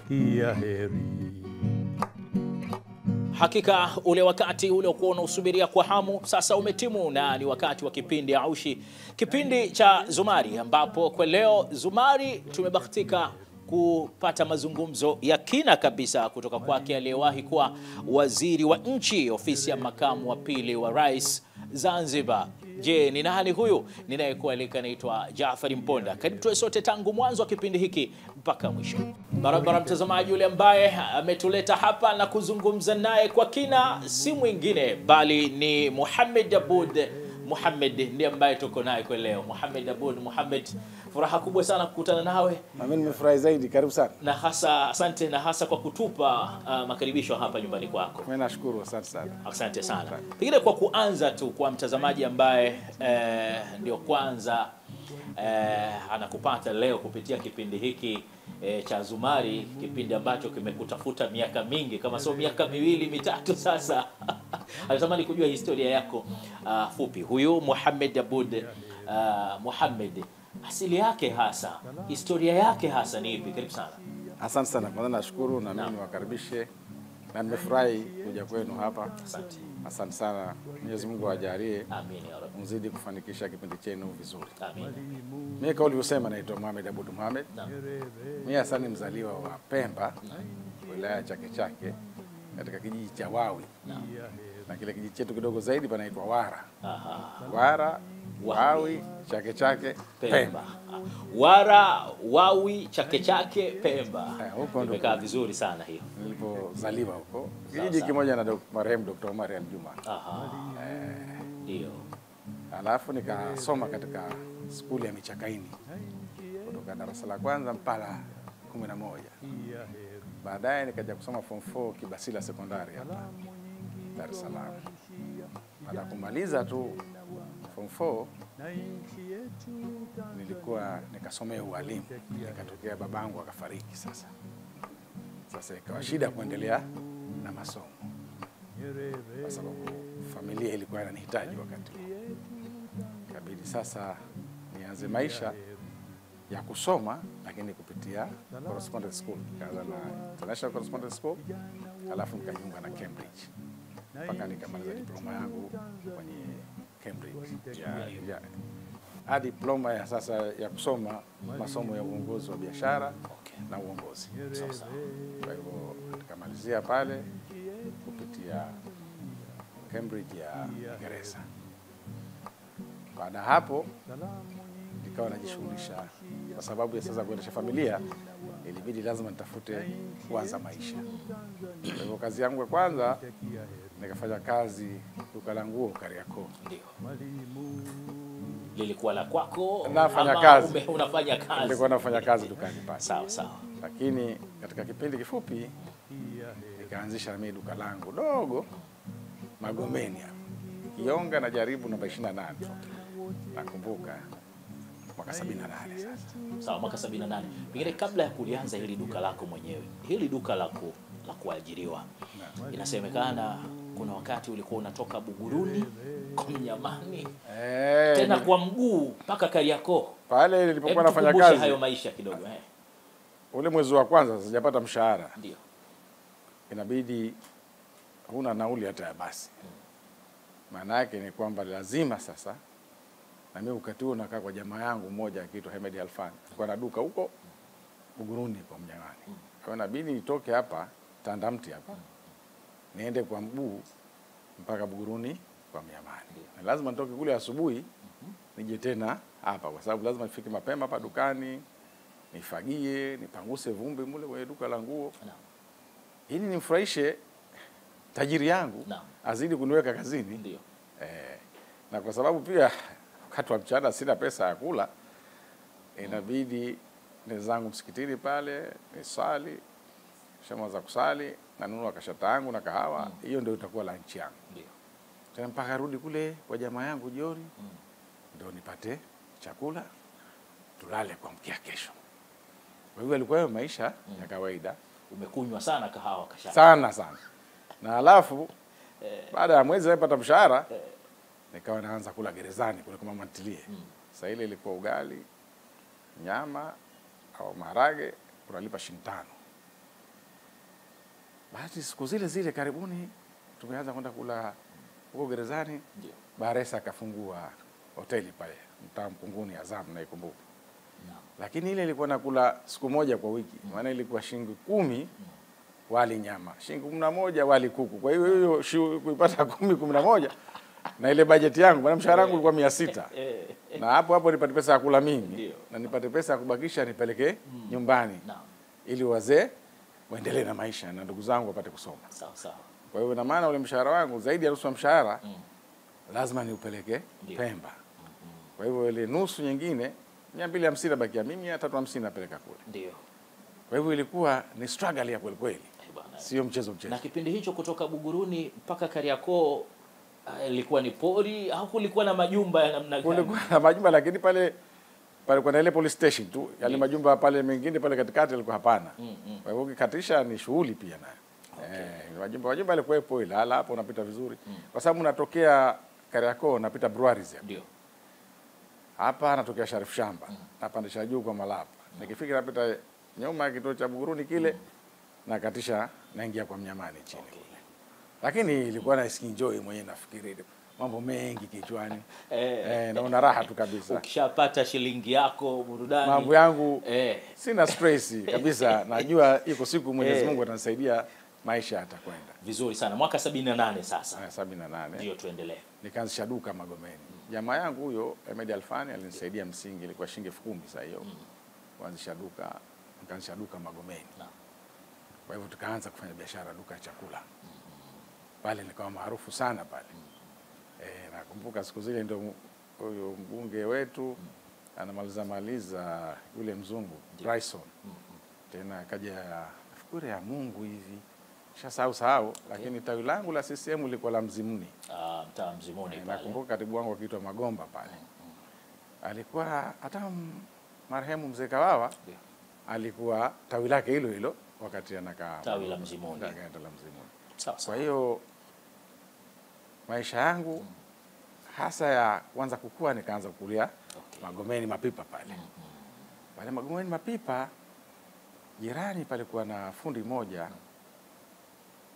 ya heri. Hakika ule wakati ule uliokuwa unausubiria kwa hamu sasa umetimu, na ni wakati wa kipindi Aushi, kipindi cha Zumari, ambapo kwa leo Zumari tumebahatika kupata mazungumzo ya kina kabisa kutoka kwake aliyewahi kuwa waziri wa nchi ofisi ya makamu wa pili wa rais Zanzibar. Je, ni nani huyu? Ninayekualika naitwa Jaafari Mponda. Karibu tuwe sote tangu mwanzo wa kipindi hiki mpaka mwisho. Barabara mtazamaji, yule ambaye ametuleta hapa na kuzungumza naye kwa kina si mwingine bali ni Mohamed Aboud Mohamed, ndiye ambaye tuko naye kwa leo. Mohamed Aboud Mohamed, furaha kubwa sana kukutana nawe. Mimi nimefurahi zaidi, karibu sana. Na hasa asante, na hasa kwa kutupa makaribisho hapa nyumbani kwako. Mimi nashukuru, asante sana. Asante sana. Pengine kwa kuanza tu kwa mtazamaji ambaye ndio kwanza anakupata leo kupitia kipindi hiki cha Zumari, kipindi ambacho kimekutafuta miaka mingi, kama sio miaka miwili mitatu sasa. Anatamani kujua historia yako fupi. Huyu Mohamed Aboud Mohamed, asili yake hasa, historia yake hasa ni ipi? Karibu sana. Asante sana. Kwanza nashukuru na mimi niwakaribishe, na nimefurahi kuja kwenu hapa. Asante. Asante sana. Mwenyezi Mungu awajalie. Amin ya Rabbi. Mzidi kufanikisha kipindi chenu vizuri. Amin. Mimi kama ulivyosema naitwa Mohamed Aboud Mohamed. Naam. Mimi hasa ni mzaliwa wa Pemba, wilaya Chake Chake, katika kijiji cha Wawi. Naam. Na kile kijiji chetu kidogo zaidi panaitwa Wara. Aha. Wara, Wawi, Chake Chake, Pemba. Wara, Wawi, Chake Chake, Pemba. Huko ndo Imekaa vizuri sana hiyo. Nilipozaliwa huko. Kijiji kimoja na marehemu Dr. Omar Juma. Aha. Ndio. Alafu nikasoma katika skuli ya Michakaini kutoka darasa la kwanza mpaka 11. Baadaye nikaja kusoma form 4 Kibasila Sekondari hapa Dar es Salaam. Baada ya kumaliza tu form 4 nikasomea ualimu, nikatokea babangu akafariki. Sasa ikawa shida kuendelea na masomo kwa sababu familia ilikuwa inanihitaji wakati huo. Ikabidi sasa nianze maisha ya kusoma, lakini kupitia correspondence school. Nikaanza na International Correspondence School, alafu nikajiunga na Cambridge mpaka nikamaliza diploma yangu kwenye Cambridge ya diploma ya sasa ya kusoma masomo ya uongozi wa biashara na uongozi. Kwa hivyo nikamalizia pale kupitia Cambridge ya Uingereza. Baada hapo nikawa najishughulisha, kwa sababu ya sasa kuendesha familia ilibidi lazima nitafute kuanza maisha. Kwa hivyo kazi yangu ya kwanza nikafanya kazi duka la nguo Kariakoo. Ndio. Lilikuwa la kwako? Nafanya kazi. Unafanya kazi. Nilikuwa nafanya kazi dukani pale. Sawa sawa. Lakini katika kipindi kifupi nikaanzisha mimi duka langu dogo Magomeni Kionga, na jaribu namba 28. Nakumbuka mwaka 78 sasa. Sawa, mwaka 78. Pengine kabla ya kulianza hili duka lako mwenyewe, hili duka la kuajiriwa, inasemekana kuna wakati ulikuwa unatoka Buguruni kwa Mnyamani, tena kwa mguu mpaka Kariakoo. Pale nilipokuwa nafanya kazi. Hayo maisha kidogo Ule mwezi wa kwanza sijapata mshahara. Ndio. Inabidi huna nauli hata ya basi. Maana yake ni kwamba lazima sasa, na mimi wakati huo nakaa kwa jamaa yangu mmoja akiitwa Ahmed Alfan. Alikuwa na duka huko Buguruni kwa Mnyamani. Kwa hiyo inabidi nitoke hapa Tandamti hapa, niende kwa mguu mpaka Buguruni kwa Mnyamani. Na lazima nitoke kule asubuhi nije tena hapa, kwa sababu lazima nifike mapema hapa dukani, nifagie, nipanguse vumbi mule kwenye duka la nguo. Ili nimfurahishe tajiri yangu azidi kuniweka kazini. Ndio. Na kwa sababu pia wakati wa mchana sina pesa ya kula, inabidi nizangu msikitini pale nisali, shama za kusali na nunua kashata yangu na kahawa. Hiyo ndio itakuwa lunch yangu. Ndio. Tena mpaka rudi kule kwa jamaa yangu jioni, ndio nipate chakula tulale kwa mkia kesho. Kwa hivyo ilikuwa maisha ya kawaida. Umekunywa sana kahawa kashata. Sana. Na alafu baada ya mwezi nilipata mshahara, nikawa naanza kula gerezani kule kwa mama ntilie. Sasa ile ilikuwa ugali, nyama au maharage, unalipa $5. Basi siku zile zile karibuni tumeanza kwenda kula huko gerezani. Ndio. Baresa akafungua hoteli pale mtaa Mkunguni, Azam naikumbuka. Lakini ile ilikuwa nakula siku moja kwa wiki. Maana ilikuwa shilingi 10 wali nyama, shilingi 11 wali kuku. Kwa hiyo kuipata 10 11 na ile bajeti yangu, maana mshahara wangu ulikuwa 600. Na hapo nipate pesa ya kula mimi na nipate pesa ya kubakisha nipeleke nyumbani. Ili wazee waendelee na maisha na ndugu zangu wapate kusoma. Sawa sawa. Kwa hiyo na maana ule mshahara wangu zaidi ya nusu ya mshahara lazima niupeleke Pemba. Kwa hivyo ile nusu nyingine 250 bakia mimi, 350 napeleka kule. Ndio. Kwa hivyo ilikuwa ni struggle ya kweli kweli. Sio mchezo. Na kipindi hicho kutoka Buguruni mpaka Kariakoo ilikuwa ni pori au kulikuwa na majumba ya namna gani? Kulikuwa na majumba, lakini pale kwa ile police station tu. Yale majumba pale mengine pale katikati yalikuwa hapana. Kwa hivyo ukikatisha ni shughuli pia nayo. Majumba yalikuwepo, ila hapo unapita vizuri. Kwa sababu unatokea Kariakoo unapita Breweries. Ndio. Hapa natokea Sharif Shamba. Hapa ndisha juu kwa Malapa. Nikifika napita nyuma kituo cha Buguruni kile na katisha naingia kwa Mnyamani chini kule. Lakini ilikuwa na enjoy mwenyewe, nafikiri mambo mengi kichwani. Naona raha tu kabisa. Ukishapata shilingi yako burudani. Mambo yangu sina stress kabisa. Najua iko siku Mwenyezi Mungu atanisaidia, maisha yatakwenda vizuri sana. Mwaka 78 sasa. 78. Ndio, tuendelee. Nikaanzisha duka Magomeni. Jamaa yangu huyo Ahmed Alfani alinisaidia msingi, ilikuwa shilingi 10,000 sasa hiyo. Kuanzisha duka, nikaanzisha duka Magomeni. Kwa hivyo tukaanza kufanya biashara duka ya chakula. Pale nikawa maarufu sana pale. Nakumbuka siku zile ndio huyo mbunge wetu anamaliza yule mzungu Bryson. Tena akaja nafikiri ya Mungu hivi. Sahau, lakini tawi langu la CCM lilikuwa la Mzimuni. Mtaa Mzimuni pale. Nakumbuka katibu wangu akiitwa Magomba pale. Alikuwa hata marehemu mzee Kawawa alikuwa tawi lake hilo hilo wakati anakaa tawi la Mzimuni. Sawa. Kwa hiyo maisha yangu hasa ya kwanza kukua, nikaanza kukulia Magomeni Mapipa pale. Pale Magomeni Mapipa jirani palikuwa na fundi moja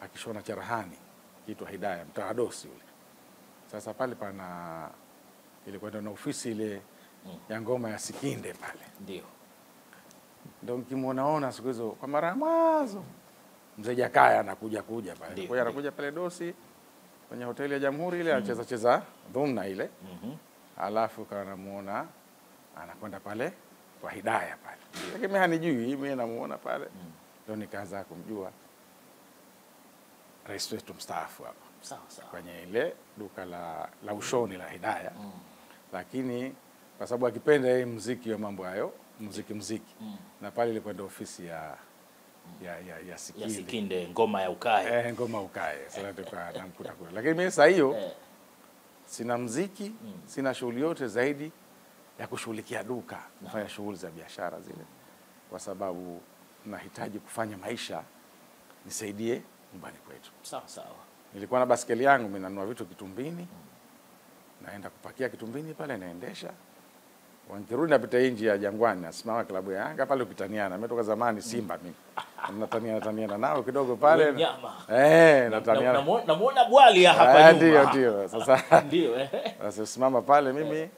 akishona cherehani kiitwa Hidaya, mtaa Dosi yule. Sasa pale ilikuwa na ofisi ile ya ngoma ya Sikinde pale. Ndio. Ndio mkimuonaona siku hizo kwa mara mwanzo Mzee Jakaya anakuja pale. Kwa hiyo anakuja pale Dosi kwenye hoteli ya Jamhuri ile anacheza dhumna ile. Alafu kana namuona anakwenda pale kwa Hidaya pale. Lakini mimi hanijui, mimi namuona pale. Ndio nikaanza kumjua rais wetu mstaafu hapa. Sawa. Kwenye ile duka la ushoni la Hidaya. Lakini kwa sababu akipenda yeye muziki wa mambo hayo, muziki. Na pale ilikuwa ndio ofisi ya Sikinde. Ya Sikinde, ngoma ya ukae. Ngoma ukae. Sasa tukaa namkuta kule. Lakini mimi sasa hiyo sina muziki, sina shughuli yote zaidi ya kushughulikia duka, kufanya shughuli za biashara zile. Kwa sababu nahitaji kufanya maisha nisaidie nyumbani kwetu. Sawa. Nilikuwa na baskeli yangu, mimi nanunua vitu Kitumbini. Naenda kupakia Kitumbini pale, naendesha. Wakirudi napita nje ya Jangwani, nasimama klabu ya Yanga pale ukitaniana. Nimetoka zamani Simba mimi. Nataniana nao kidogo pale. Nataniana. Namuona bwali hapa nyuma. Ndio. Sasa ndio. Sasa simama pale mimi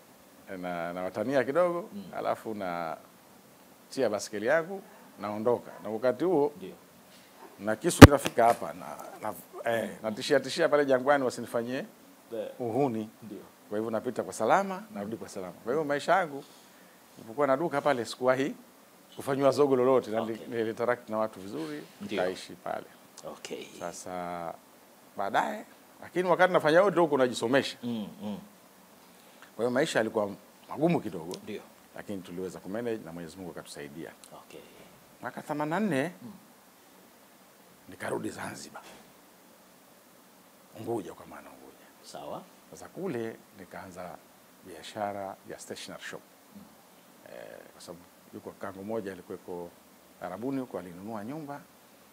na watania kidogo, alafu na tia baskeli yangu naondoka. Na wakati huo ndio na kisu kinafika hapa na tishia pale Jangwani wasinifanyie uhuni. Ndio. Kwa hivyo napita kwa salama, narudi kwa salama. Kwa hivyo maisha yangu nilipokuwa na duka pale sikuwahi kufanywa zogo lolote, na nilitaract na watu vizuri, nikaishi pale. Sasa baadaye, lakini wakati nafanya yote huko najisomesha. Kwa hiyo maisha yalikuwa magumu kidogo. Ndio. Lakini tuliweza kumanage na Mwenyezi Mungu akatusaidia. Mwaka 84 nikarudi Zanzibar. Unguja kwa maana Unguja. Sawa. Sasa kule nikaanza biashara ya stationery shop. Kwa sababu yuko kango moja alikuweko Arabuni huko, alinunua nyumba,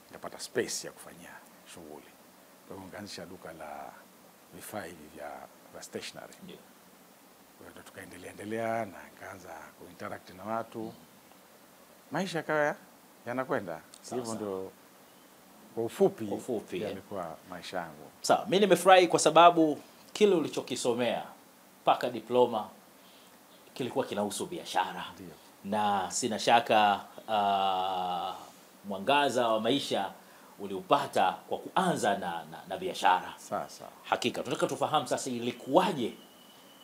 nikapata space ya kufanyia shughuli. Kwa hiyo nikaanzisha duka la vifaa hivi vya stationery. Ndio. Kwa hiyo tukaendelea na nikaanza kuinteract na watu. Maisha yakawa yanakwenda. Hivyo ndio Kwa ufupi yeah. Yalikuwa maisha yangu. Sawa, mimi nimefurahi kwa sababu kile ulichokisomea mpaka diploma kilikuwa kinahusu biashara. Ndio. Na sina shaka mwangaza wa maisha uliupata kwa kuanza na biashara. Sasa Hakika tunataka tufahamu sasa ilikuwaje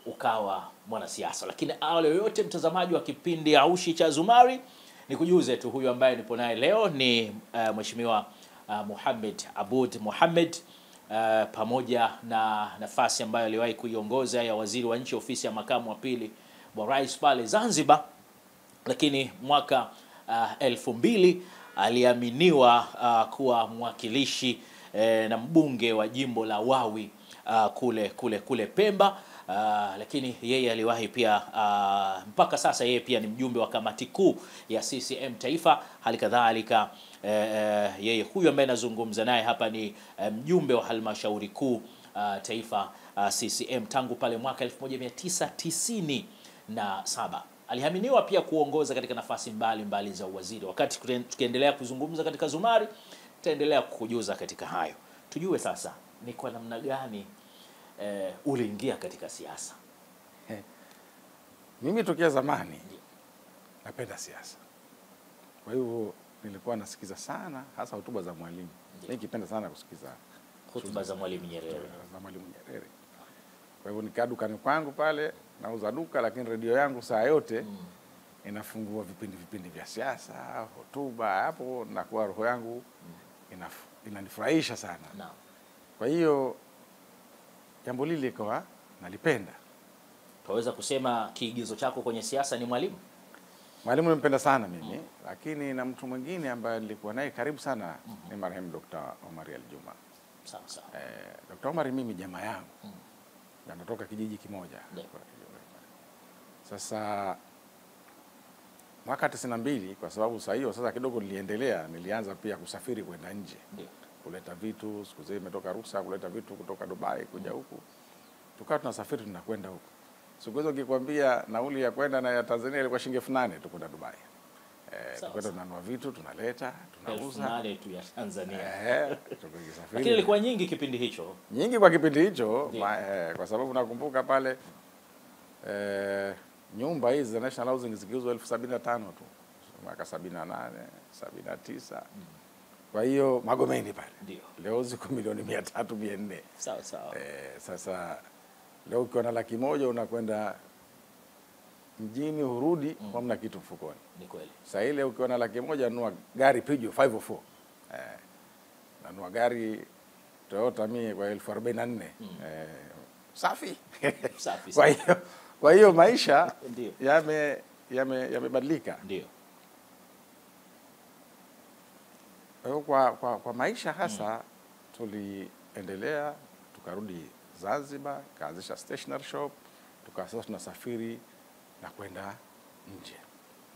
ukawa mwanasiasa. Lakini awali yoyote, mtazamaji wa kipindi Aushi cha Zumari, nikujuze tu huyu ambaye nipo naye leo ni Mheshimiwa Mohamed Aboud Mohamed, pamoja na nafasi ambayo aliwahi kuiongoza ya waziri wa nchi ofisi ya makamu wa pili wa rais pale Zanzibar. Lakini mwaka 2000 aliaminiwa kuwa mwakilishi na mbunge wa jimbo la Wawi kule Pemba. Lakini yeye aliwahi pia mpaka sasa yeye pia ni mjumbe wa kamati kuu ya CCM Taifa. Hali kadhalika yeye huyu ambaye nazungumza naye hapa ni mjumbe wa halmashauri kuu taifa CCM tangu pale mwaka 1997. Alihaminiwa pia kuongoza katika nafasi mbalimbali za uwaziri. Wakati tukiendelea kuzungumza katika Zumari, tutaendelea kukujuza katika hayo. Tujue sasa ni kwa namna gani uliingia katika siasa. Mimi tokea zamani napenda siasa. Kwa hivyo nilikuwa nasikiza sana hasa hotuba za Mwalimu. Mimi nikipenda sana kusikiza hotuba za Mwalimu Nyerere. Kwa hivyo nikaa dukani kwangu pale, nauza duka, lakini redio yangu saa yote inafungua vipindi vya siasa, hotuba. Hapo nakuwa roho yangu inanifurahisha sana. Naam. Kwa hiyo jambo lile kwa nalipenda. Tunaweza kusema kiigizo chako kwenye siasa ni Mwalimu? Mwalimu nimpenda sana mimi, lakini na mtu mwingine ambaye nilikuwa naye karibu sana ni marehemu Dr. Omar Aljuma. Sawa sawa. Dr. Omar mimi jamaa yangu. Anatoka kijiji kimoja. Sasa mwaka 92, kwa sababu saa hiyo sasa kidogo nilianza pia kusafiri kwenda nje. Kuleta vitu, siku zile imetoka ruhusa kuleta vitu kutoka Dubai kuja huku. Tukawa tunasafiri tunakwenda huku. Siku hizo nikikwambia nauli ya kwenda na ya Tanzania ilikuwa shilingi 8,000 tu kwenda Dubai. Tukwenda tunanunua vitu, tunaleta, tunauza. 8,000 tu ya Tanzania. Tukisafiri. Lakini ilikuwa nyingi kipindi hicho. Nyingi kwa kipindi hicho, kwa sababu nakumbuka pale nyumba hizi za National Housing zikiuzwa 75,000 tu. Mwaka 78, 79. Kwa hiyo Magomeni pale. Ndio. Leo ziko milioni 300, 400. Sawa sawa. Sasa leo ukiwa na 100,000 unakwenda mjini urudi hamna kitu mfukoni. Ni kweli. Sasa ile ukiwa na 100,000 nunua gari Peugeot 504. Nanunua gari Toyota mie kwa 44,000. Safi. Safi. Kwa hiyo maisha yamebadilika. Ndio. Kwa maisha hasa tuliendelea, tukarudi Zanzibar, kaanzisha stationery shop, sasa tunasafiri na kwenda nje.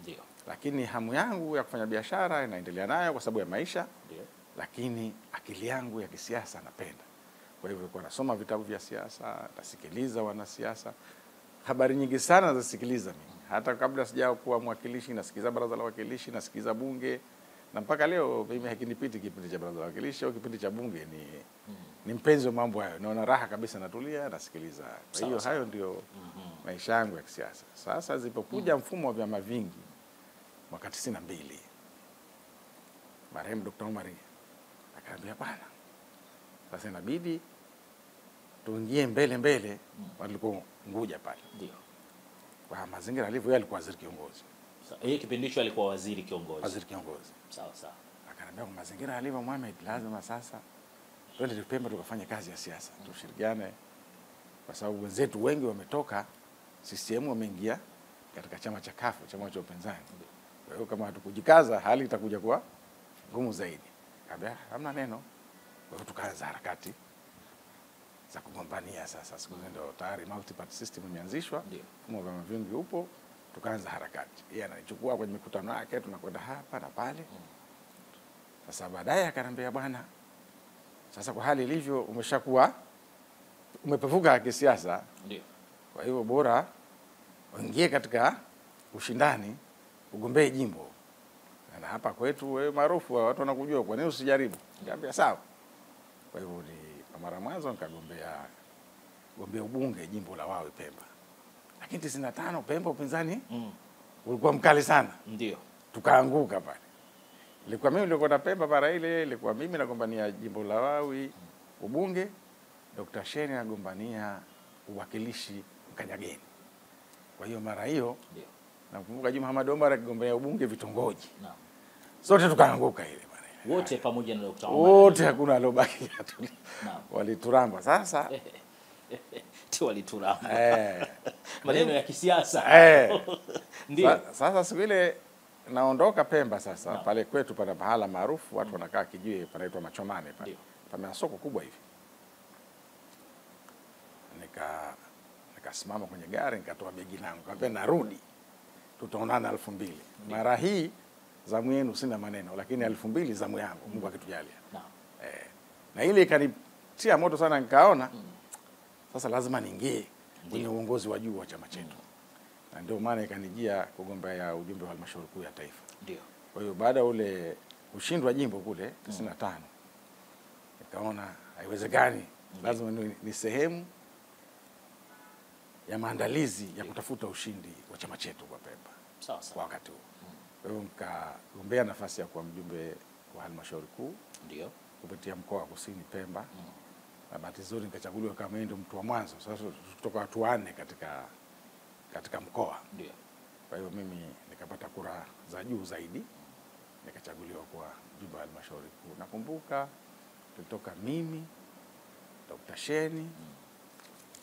Ndio. Lakini hamu yangu ya kufanya biashara inaendelea nayo kwa sababu ya maisha. Ndio. Lakini akili yangu ya kisiasa napenda. Kwa hivyo nilikuwa nasoma vitabu vya siasa, nasikiliza wanasiasa. Habari nyingi sana nasikiliza mimi. Hata kabla sijawa kuwa mwakilishi nasikiliza baraza la wawakilishi, nasikiliza bunge. Na mpaka leo mimi hakinipiti kipindi cha baraza la wawakilishi au kipindi cha bunge. Ni mpenzi wa mambo hayo. Naona raha kabisa, natulia nasikiliza. Kwa hiyo hayo ndio maisha yangu ya kisiasa. Sasa zilipokuja mfumo wa vyama vingi mwaka 92, marehemu Dr. Omar akaniambia bwana, sasa inabidi tuingie mbele walikuwa Nguja pale. Ndio. Kwa mazingira alivyo, yeye alikuwa waziri kiongozi. Yeye kipindi hicho alikuwa waziri kiongozi. Waziri kiongozi. Sawa sawa. Akaniambia kwa mazingira alivyo Mohamed, lazima sasa twende Pemba tukafanye kazi ya siasa. Tushirikiane kwa sababu wenzetu wengi wametoka CCM wameingia katika chama cha CUF, chama cha upinzani. Kwa hiyo kama hatukujikaza hali itakuja kuwa ngumu zaidi. Akaniambia hamna neno. Kwa hiyo tukaanza harakati za kugombania sasa. Siku hizo ndio tayari multi party system imeanzishwa. Mfumo wa vyama vingi upo, tukaanza harakati. Yeye ananichukua kwenye mikutano yake, tunakwenda hapa na pale. Sasa baadaye akaniambia bwana, sasa kwa hali ilivyo umeshakuwa umepevuka kisiasa. Ndio. Kwa hivyo bora uingie katika ushindani, ugombee jimbo. na hapa kwetu wewe maarufu, watu wanakujua, kwa nini usijaribu? Nikamwambia sawa. Kwa hivyo ni kwa mara mwanzo nikagombea ubunge jimbo la Wawi Pemba. Lakini 95 Pemba upinzani ulikuwa mkali sana. Ndio. Tukaanguka pale. Ilikuwa mimi nilikuwa na Pemba mara ile, ilikuwa mimi nagombania jimbo la Wawi ubunge, Dr. Sheni anagombania uwakilishi Mkanyageni. Kwa hiyo mara hiyo ndio nakumbuka Juma Hamad Omar akigombea ubunge vitongoji. Naam. Sote tukaanguka ile bwana. Wote pamoja na Dr. Omar. Wote hakuna alobaki. Naam. Walituramba sasa. Tu walituramba. Maneno ya kisiasa. Ndio. Sasa siku ile naondoka Pemba sasa. No. Pale kwetu pana pahala maarufu watu wanakaa Kijiwe panaitwa Machomane pale. Pana soko kubwa hivi. Nikasimama kwenye gari nikatoa begi langu. Nikamwambia narudi. Tutaonana 2000. Mara hii zamu yenu sina maneno, lakini 2000 zamu yangu Mungu akitujalia. No. Na ile ikanitia moto sana, nikaona sasa lazima niingie kwenye uongozi wa juu wa chama chetu. Na ndio maana ikanijia kugombea ujumbe wa halmashauri kuu ya taifa. Ndio. Kwa hiyo baada ule ushindi wa jimbo kule 95 nikaona haiwezekani, lazima ni sehemu ya maandalizi ya kutafuta ushindi wa chama chetu kwa Pemba. Sawa sawa. Kwa wakati huo. Kwa hiyo nikagombea nafasi ya kuwa mjumbe wa halmashauri kuu. Ndio. Kupitia mkoa wa Kusini Pemba. Na bahati nzuri nikachaguliwa kama ndio mtu wa mwanzo. Sasa kutoka watu 4 katika mkoa. Ndio. Kwa hiyo mimi nikapata kura za juu zaidi. Nikachaguliwa kuwa mjumbe wa halmashauri kuu. Nakumbuka tulitoka mimi, Dr. Sheni,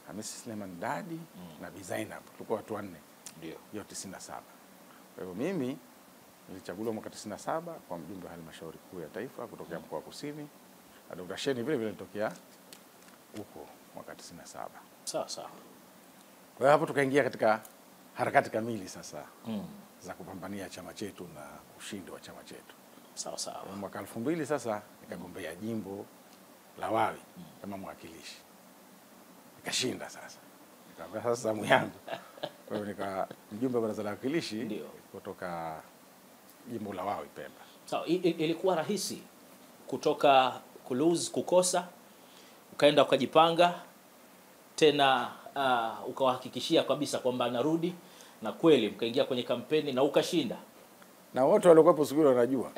Hamisi Suleiman Dadi na Bi Zainab. Tulikuwa watu 4. Ndio. Hiyo 97. Kwa hiyo mimi nilichaguliwa mwaka 97 kwa mjumbe wa halmashauri kuu ya taifa kutoka mkoa wa Kusini. Na Dr. Sheni vile vile nitokea huko mwaka 97. Sawa sawa. Kwa hiyo hapo tukaingia katika harakati kamili sasa za kupambania chama chetu na ushindi wa chama chetu. Sawa sawa. Mwaka 2000 sasa nikagombea jimbo la Wawi kama mwakilishi. Nikashinda sasa. Nikawa sasa zamu yangu. Kwa hiyo nika mjumbe wa baraza la wawakilishi kutoka jimbo la Wawi Pemba. Sawa, ilikuwa rahisi kutoka kukosa ukaenda ukajipanga tena ukawahakikishia kabisa kwamba narudi, na kweli mkaingia kwenye kampeni na ukashinda. Na wote waliokuwa siku ile wanajua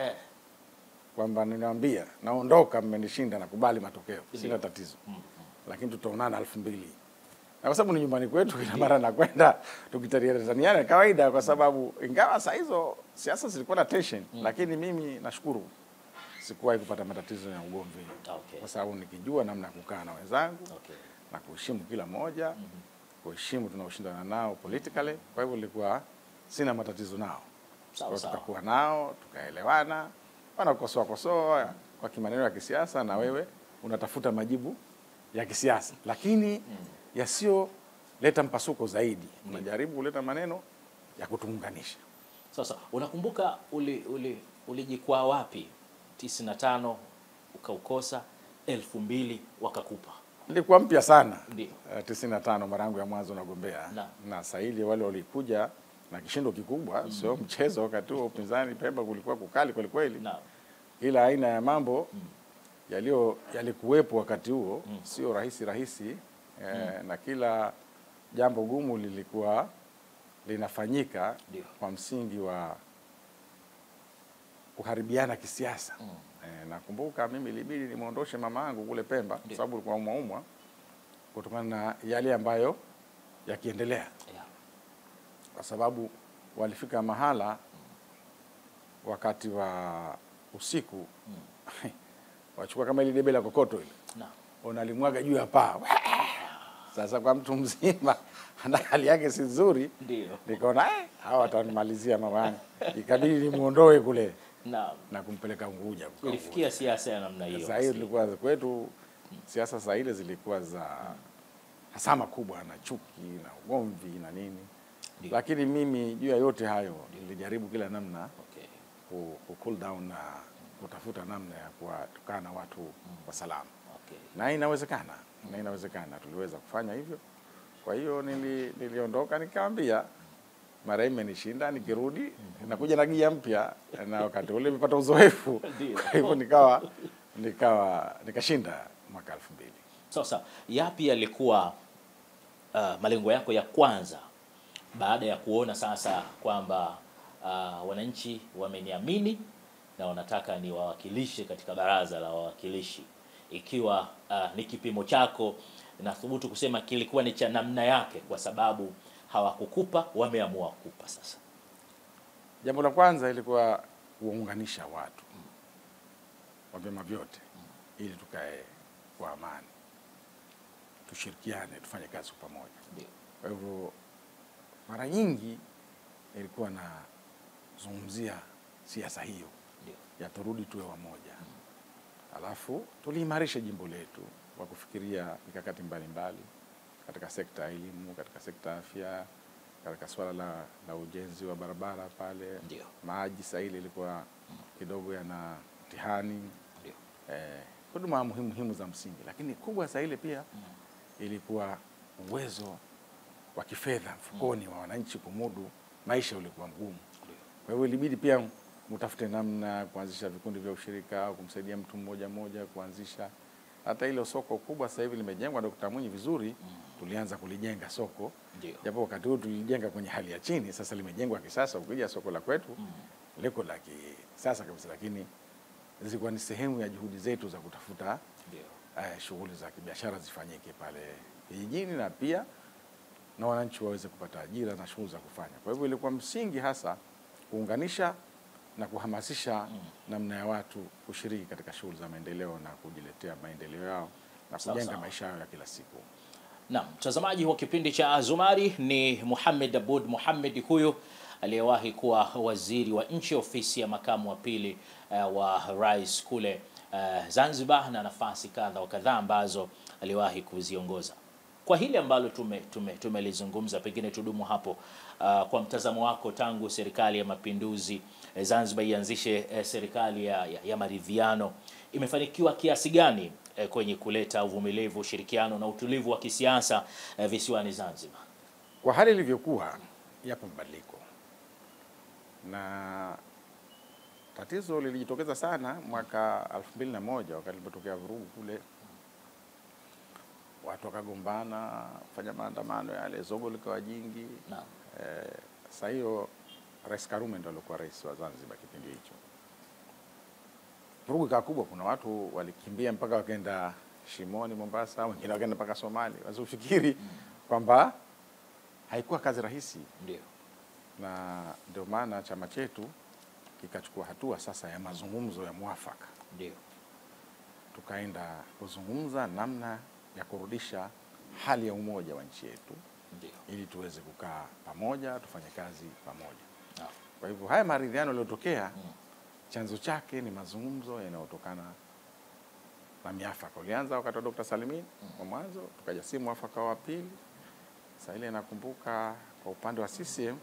kwamba ninawaambia naondoka, mmenishinda, nakubali matokeo, sina tatizo. Lakini tutaonana 2000. Na kwa sababu ni nyumbani kwetu, kila mara nakwenda tukitaniana kawaida, kwa sababu ingawa saa hizo siasa zilikuwa na tension, lakini mimi nashukuru sikuwahi kupata matatizo ya ugomvi. Kwa sababu nikijua namna kukaa na wenzangu na kuheshimu kila mmoja, kuheshimu tunaoshindana nao politically. Kwa hivyo nilikuwa sina matatizo nao. Sawa sawa. Tukakuwa nao, tukaelewana, wanakosoa kwa kimaneno ya kisiasa, na wewe unatafuta majibu ya kisiasa, lakini yasio leta mpasuko zaidi. Unajaribu kuleta maneno ya kutuunganisha. Sasa unakumbuka ulijikwaa wapi? 95 ukaukosa, 2000 wakakupa. Nilikuwa mpya sana. Ndio. 95 mara yangu ya mwanzo nagombea. Na saili wale walikuja na kishindo kikubwa, sio mchezo. Wakati huo upinzani Pemba kulikuwa kukali kweli kweli. Kila aina ya mambo yalikuwepo wakati huo, sio rahisi. Na kila jambo gumu lilikuwa linafanyika kwa msingi wa kuharibiana kisiasa. Nakumbuka mimi ilibidi nimuondoshe mama yangu kule Pemba kwa sababu alikuwa umwa kutokana na yale ambayo yakiendelea. Kwa sababu walifika mahala wakati wa usiku wachukua kama ile debe la kokoto ile. Unalimwaga juu ya paa. Sasa kwa mtu mzima na hali yake si nzuri, nikaona hawa watanimalizia mama yangu. Ikabidi nimuondoe kule na kumpeleka Unguja. Ilifikia siasa ya namna hiyo. Sasa hiyo ilikuwa kwetu, siasa za ile zilikuwa za hasama kubwa na chuki na ugomvi na nini. Lakini mimi juu ya yote hayo nilijaribu kila namna ku cool down na kutafuta namna ya kuwatukana na watu kwa salama. Na inawezekana tuliweza kufanya hivyo. Kwa hiyo niliondoka, nikamwambia marehemu amenishinda, nikirudi nakuja na gia mpya, na wakati ule nimepata uzoefu. Kwa hivyo nikashinda mwaka 2000. Sasa yapi yalikuwa malengo yako ya kwanza baada ya kuona sasa kwamba wananchi wameniamini na wanataka niwawakilishe katika baraza la wawakilishi, ikiwa ni kipimo chako na thubutu kusema kilikuwa ni cha namna yake, kwa sababu hawakukupa, wameamua kukupa? Sasa jambo la kwanza ilikuwa kuunganisha watu wa vyama vyote ili tukae kwa amani, tushirikiane, tufanye kazi kwa pamoja. Kwa hivyo mara nyingi ilikuwa na zungumzia siasa hiyo ya turudi tuwe wamoja. Alafu tuliimarisha jimbo letu kwa kufikiria mikakati mbalimbali katika sekta ya elimu, katika sekta ya afya, katika swala la ujenzi wa barabara pale. Maji sasa ile ilikuwa kidogo yana mtihani. Huduma muhimu za msingi, lakini kubwa sasa ile pia ilikuwa uwezo wa kifedha mfukoni wa wananchi kumudu maisha ulikuwa mgumu. Kwa hivyo ilibidi pia mtafute namna kuanzisha vikundi vya ushirika au kumsaidia mtu mmoja kuanzisha. Hata ile soko kubwa sasa hivi limejengwa na Dr. Mwinyi vizuri, tulianza kulijenga soko. Japo wakati huo tulijenga kwenye hali ya chini, sasa limejengwa kisasa. Ukija soko la kwetu liko la kisasa kabisa, lakini zilikuwa ni sehemu ya juhudi zetu za kutafuta shughuli za kibiashara zifanyike pale vijijini, na pia na wananchi waweze kupata ajira na shughuli za kufanya. Kwa hivyo ilikuwa msingi hasa kuunganisha na kuhamasisha namna ya watu kushiriki katika shughuli za maendeleo na kujiletea maendeleo yao na kujenga maisha yao ya kila siku. Naam, mtazamaji wa kipindi cha Zumari ni Mohamed Aboud Mohamed, huyo aliyewahi kuwa waziri wa nchi ofisi ya makamu wa pili wa rais kule Zanzibar, na nafasi kadha wa kadhaa ambazo aliwahi kuziongoza. Kwa hili ambalo tumelizungumza, pengine tudumu hapo. Kwa mtazamo wako, tangu serikali ya mapinduzi Zanzibar ianzishe serikali ya maridhiano, imefanikiwa kiasi gani kwenye kuleta uvumilivu, ushirikiano na utulivu wa kisiasa visiwani Zanzibar? Kwa hali ilivyokuwa, yapo mabadiliko, na tatizo lilijitokeza sana mwaka 2001 wakati ilipotokea vurugu kule. Watu wakagombana, kufanya maandamano yale, zogo likawa jingi. Sasa hiyo Rais Karume ndo alikuwa rais wa Zanzibar kipindi hicho. Vurugu ikawa kubwa, kuna watu walikimbia mpaka wakaenda Shimoni Mombasa, wengine wakaenda mpaka Somalia. Wasifikiri kwamba haikuwa kazi rahisi. Na ndio maana chama chetu kikachukua hatua sasa ya mazungumzo ya mwafaka. Tukaenda kuzungumza namna ya kurudisha hali ya umoja wa nchi yetu, ili tuweze kukaa pamoja, tufanye kazi pamoja. Kwa hivyo haya maridhiano yaliyotokea, chanzo chake ni mazungumzo yanayotokana na miafaka. Ulianza wakati wa Dr. Salimin wa mwanzo, tukaja si mwafaka wa pili. Sasa ile nakumbuka kwa upande wa CCM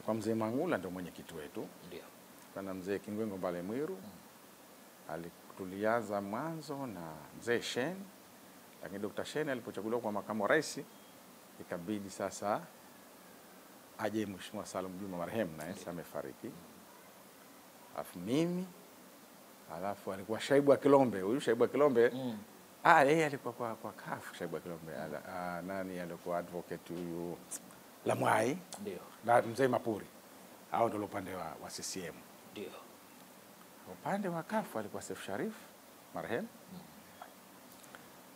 kwa mzee Mangula ndio mwenyekiti wetu. Kana mzee Kingwengo Mbale Mwiru tulianza mwanzo na mzee Shen, lakini Dr. Shen alipochaguliwa kwa makamu wa rais ikabidi sasa aje Mheshimiwa Salum Juma marehemu, na yeye amefariki. Alafu mimi, alafu alikuwa Shaibu wa Kilombe. Huyu Shaibu wa Kilombe yeye alikuwa kwa kafu. Shaibu wa Kilombe nani alikuwa advocate huyu Lamwai, na mzee Mapuri, hao ndio upande wa CCM. Upande wa kafu alikuwa Seif Sharif marehemu,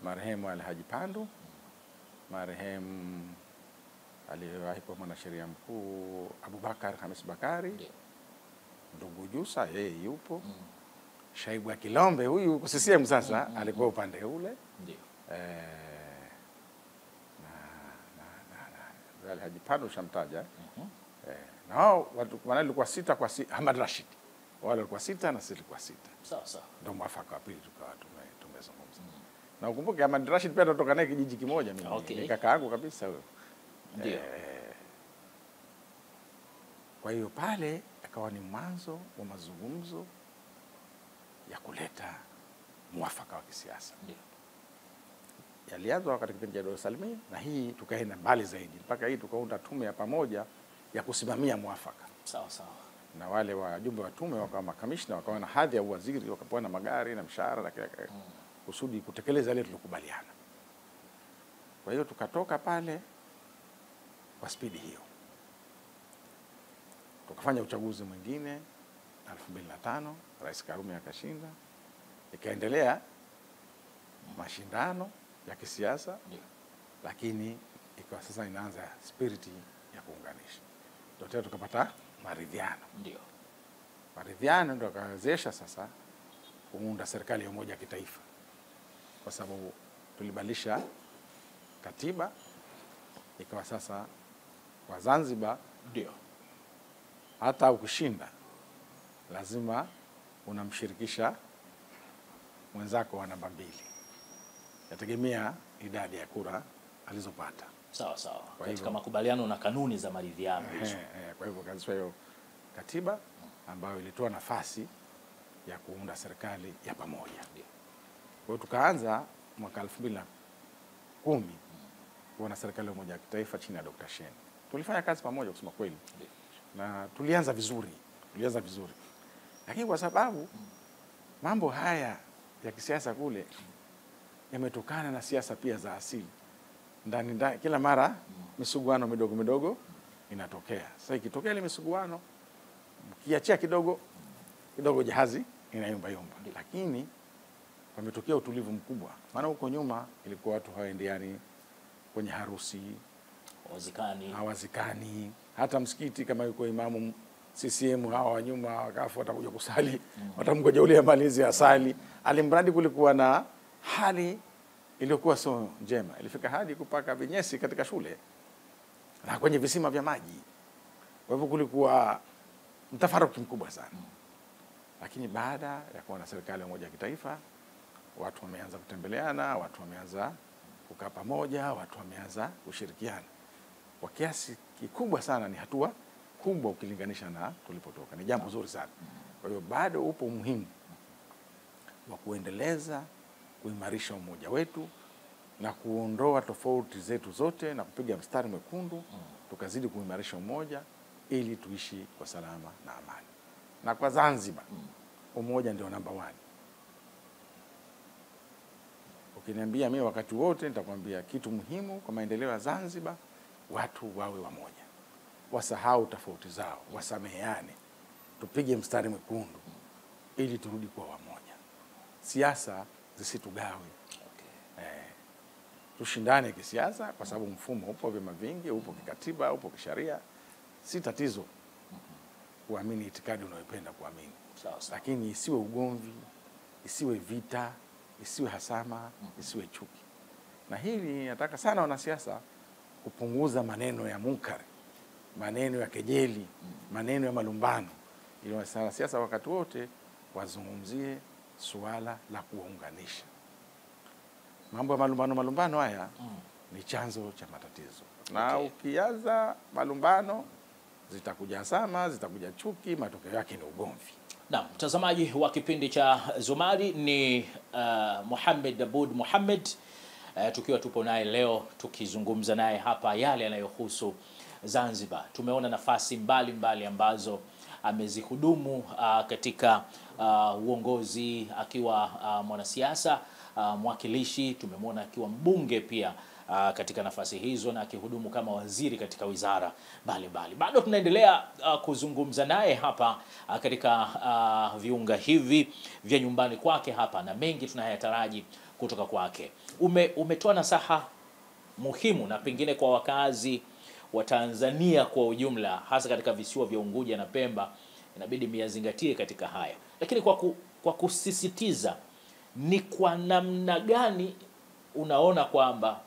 marehemu Alhaji Pandu, marehemu aliyewahi kuwa mwanasheria mkuu Abubakar Hamis Bakari, ndugu Jusa yeye yupo. Shaibu wa Kilombe huyu kwa CCM sasa alikuwa upande ule. Na Alhaji Pandu shamtaja. Na hao watu walikuwa sita kwa Ahmad Rashid. Wale walikuwa sita na sisi tulikuwa sita. Sawa. Ndio mwafaka wa pili tukawa tumezungumza. Na ukumbuke Ahmad Rashid pia kutoka naye kijiji kimoja mimi. Ni kaka yangu kabisa huyo. Kwa hiyo pale akawa ni mwanzo wa mazungumzo ya kuleta mwafaka wa kisiasa. Yalianza wakati kipindi cha Dr. Salimini, na hii tukaenda mbali zaidi mpaka hii tukaunda tume ya pamoja ya kusimamia mwafaka. Sawa sawa. Na wale wajumbe wa tume wakawa makamishna, wakawa na hadhi ya uwaziri, wakapewa na magari na mshahara na kila kusudi kutekeleza ile tulokubaliana. Kwa hiyo tukatoka pale kwa spidi hiyo. Tukafanya uchaguzi mwingine 2005, Rais Karume akashinda. Ikaendelea mashindano ya kisiasa, lakini ikawa sasa inaanza spiriti ya kuunganisha. Ndio tena tukapata maridhiano. Ndio. Maridhiano ndio yakawezesha sasa kuunda serikali ya umoja wa kitaifa. Kwa sababu tulibadilisha katiba, ikawa sasa kwa Zanzibar ndio hata ukishinda lazima unamshirikisha mwenzako wa namba 2. Yategemea idadi ya kura alizopata. Sawa sawa. Katika makubaliano na kanuni za maridhiano hizo. Kwa hivyo kaanzishwa hiyo katiba ambayo ilitoa nafasi ya kuunda serikali ya pamoja. Kwa hiyo tukaanza mwaka 2010 kuwa na serikali ya umoja wa kitaifa chini ya Dr. Shein. Tulifanya kazi pamoja kusema kweli. Na tulianza vizuri. Lakini kwa sababu mambo haya ya kisiasa kule yametokana na siasa pia za asili. Ndani kila mara misuguano midogo midogo inatokea. Sasa ikitokea ile misuguano, kiachia kidogo jahazi inayumba. Lakini pametokea utulivu mkubwa. Maana huko nyuma ilikuwa watu hawaendeani kwenye harusi, hawazikani. Hata msikiti kama yuko imamu CCM hawa wa nyuma wakafu watakuja kusali, watamgoja ule amalizi asali. Alimradi kulikuwa na hali iliyokuwa so njema. Ilifika hadi kupaka vinyesi katika shule na kwenye visima vya maji. Kwa hivyo kulikuwa mtafaruki mkubwa sana. Lakini baada ya kuwa na serikali ya umoja wa kitaifa, watu wameanza kutembeleana, watu wameanza kukaa pamoja, watu wameanza kushirikiana. Kwa kiasi kikubwa sana, ni hatua kubwa ukilinganisha na tulipotoka. Ni jambo zuri sana. Kwa hiyo bado upo umuhimu wa kuendeleza, kuimarisha umoja wetu na kuondoa tofauti zetu zote na kupiga mstari mwekundu, tukazidi kuimarisha umoja ili tuishi kwa salama na amani. Na kwa Zanzibar umoja ndio namba 1. Ukiniambia mimi wakati wote nitakwambia kitu muhimu kwa maendeleo ya Zanzibar, watu wawe wamoja. Wasahau tofauti zao, wasameheane. Tupige mstari mwekundu ili turudi kuwa wamoja. Siasa zisitugawe. Tushindane kisiasa kwa sababu mfumo upo, vyama vingi, upo kikatiba, upo kisheria. Si tatizo kuamini itikadi unayopenda kuamini. Lakini isiwe ugomvi, isiwe vita, isiwe hasama, isiwe chuki. Na hili nataka sana wanasiasa kupunguza maneno ya munkari, maneno ya kejeli, maneno ya malumbano. Ili wanasiasa wakati wote wazungumzie suala la kuunganisha. Mambo ya malumbano haya ni chanzo cha matatizo. Na ukianza malumbano, zitakuja hasama, zitakuja chuki, matokeo yake ni ugomvi. Na mtazamaji wa kipindi cha Zumari ni Mohamed Aboud Mohamed, tukiwa tupo naye leo tukizungumza naye hapa yale yanayohusu Zanzibar. Tumeona nafasi mbalimbali ambazo amezihudumu katika uongozi, akiwa mwanasiasa, mwakilishi, tumemwona akiwa mbunge pia katika nafasi hizo, na akihudumu kama waziri katika wizara mbalimbali. Bado tunaendelea kuzungumza naye hapa katika viunga hivi vya nyumbani kwake hapa, na mengi tunayataraji kutoka kwake. Umetoa nasaha muhimu na pengine kwa wakazi wa Tanzania kwa ujumla, hasa katika visiwa vya Unguja na Pemba, inabidi miyazingatie katika haya. Lakini kwa kusisitiza, ni kwa namna gani unaona kwamba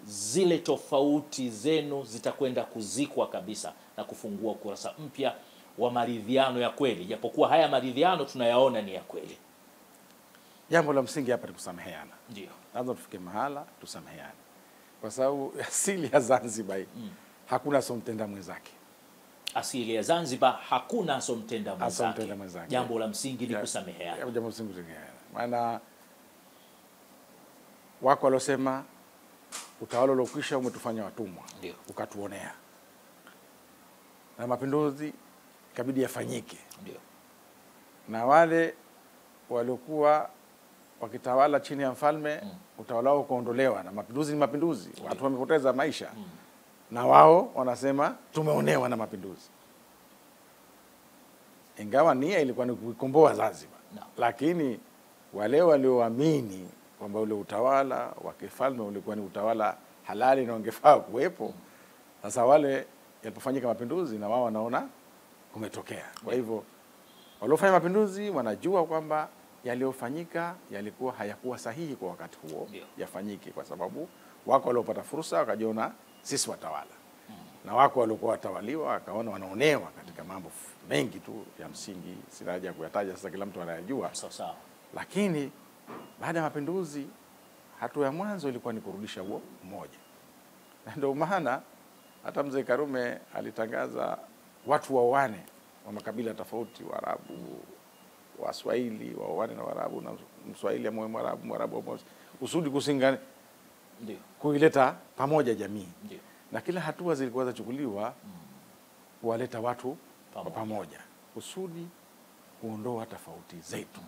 zile tofauti zenu zitakwenda kuzikwa kabisa na kufungua ukurasa mpya wa maridhiano ya kweli, japokuwa haya maridhiano tunayaona ni ya kweli? Jambo la msingi hapa ni kusameheana. Ndio. Lazima tufike mahala tusameheane. Kwa sababu asili ya Zanzibar hakuna somtenda mwenzake. Asili ya Zanzibar hakuna somtenda mwenzake. Jambo la msingi ni kusameheana. Jambo la msingi ni kusameheana. Maana wako walosema utawala uliokwisha umetufanya watumwa, ukatuonea. na mapinduzi ikabidi yafanyike. Ndio. Na wale waliokuwa wakitawala chini ya mfalme utawala wao kuondolewa, na mapinduzi ni mapinduzi, watu wamepoteza maisha. Na wao wanasema tumeonewa na mapinduzi, ingawa nia ilikuwa ni kuikomboa Zanzibar. Lakini wale walioamini kwamba ule utawala wa kifalme ulikuwa ni utawala halali na ungefaa kuwepo, sasa wale yalipofanyika mapinduzi na wao wanaona kumetokea. Kwa hivyo waliofanya mapinduzi wanajua kwamba yaliyofanyika yalikuwa hayakuwa sahihi kwa wakati huo yafanyike, kwa sababu wako waliopata fursa wakajiona sisi watawala, na wako waliokuwa watawaliwa wakaona wanaonewa katika mambo mengi tu ya msingi, sina haja kuyataja sasa, kila mtu anayajua. Sawa. Lakini baada ya mapinduzi, hatua ya mwanzo ilikuwa ni kurudisha huo umoja, na ndio maana hata Mzee Karume alitangaza watu waoane wa makabila tofauti, Waarabu, Waswahili waoane na Waarabu, na Mswahili amoe Mwarabu, Mwarabu amoe, kusudi kusingane, ndio kuileta pamoja jamii. Ndio. Na kila hatua zilikuwa zachukuliwa kuwaleta watu pamoja, kusudi kuondoa tofauti zetu.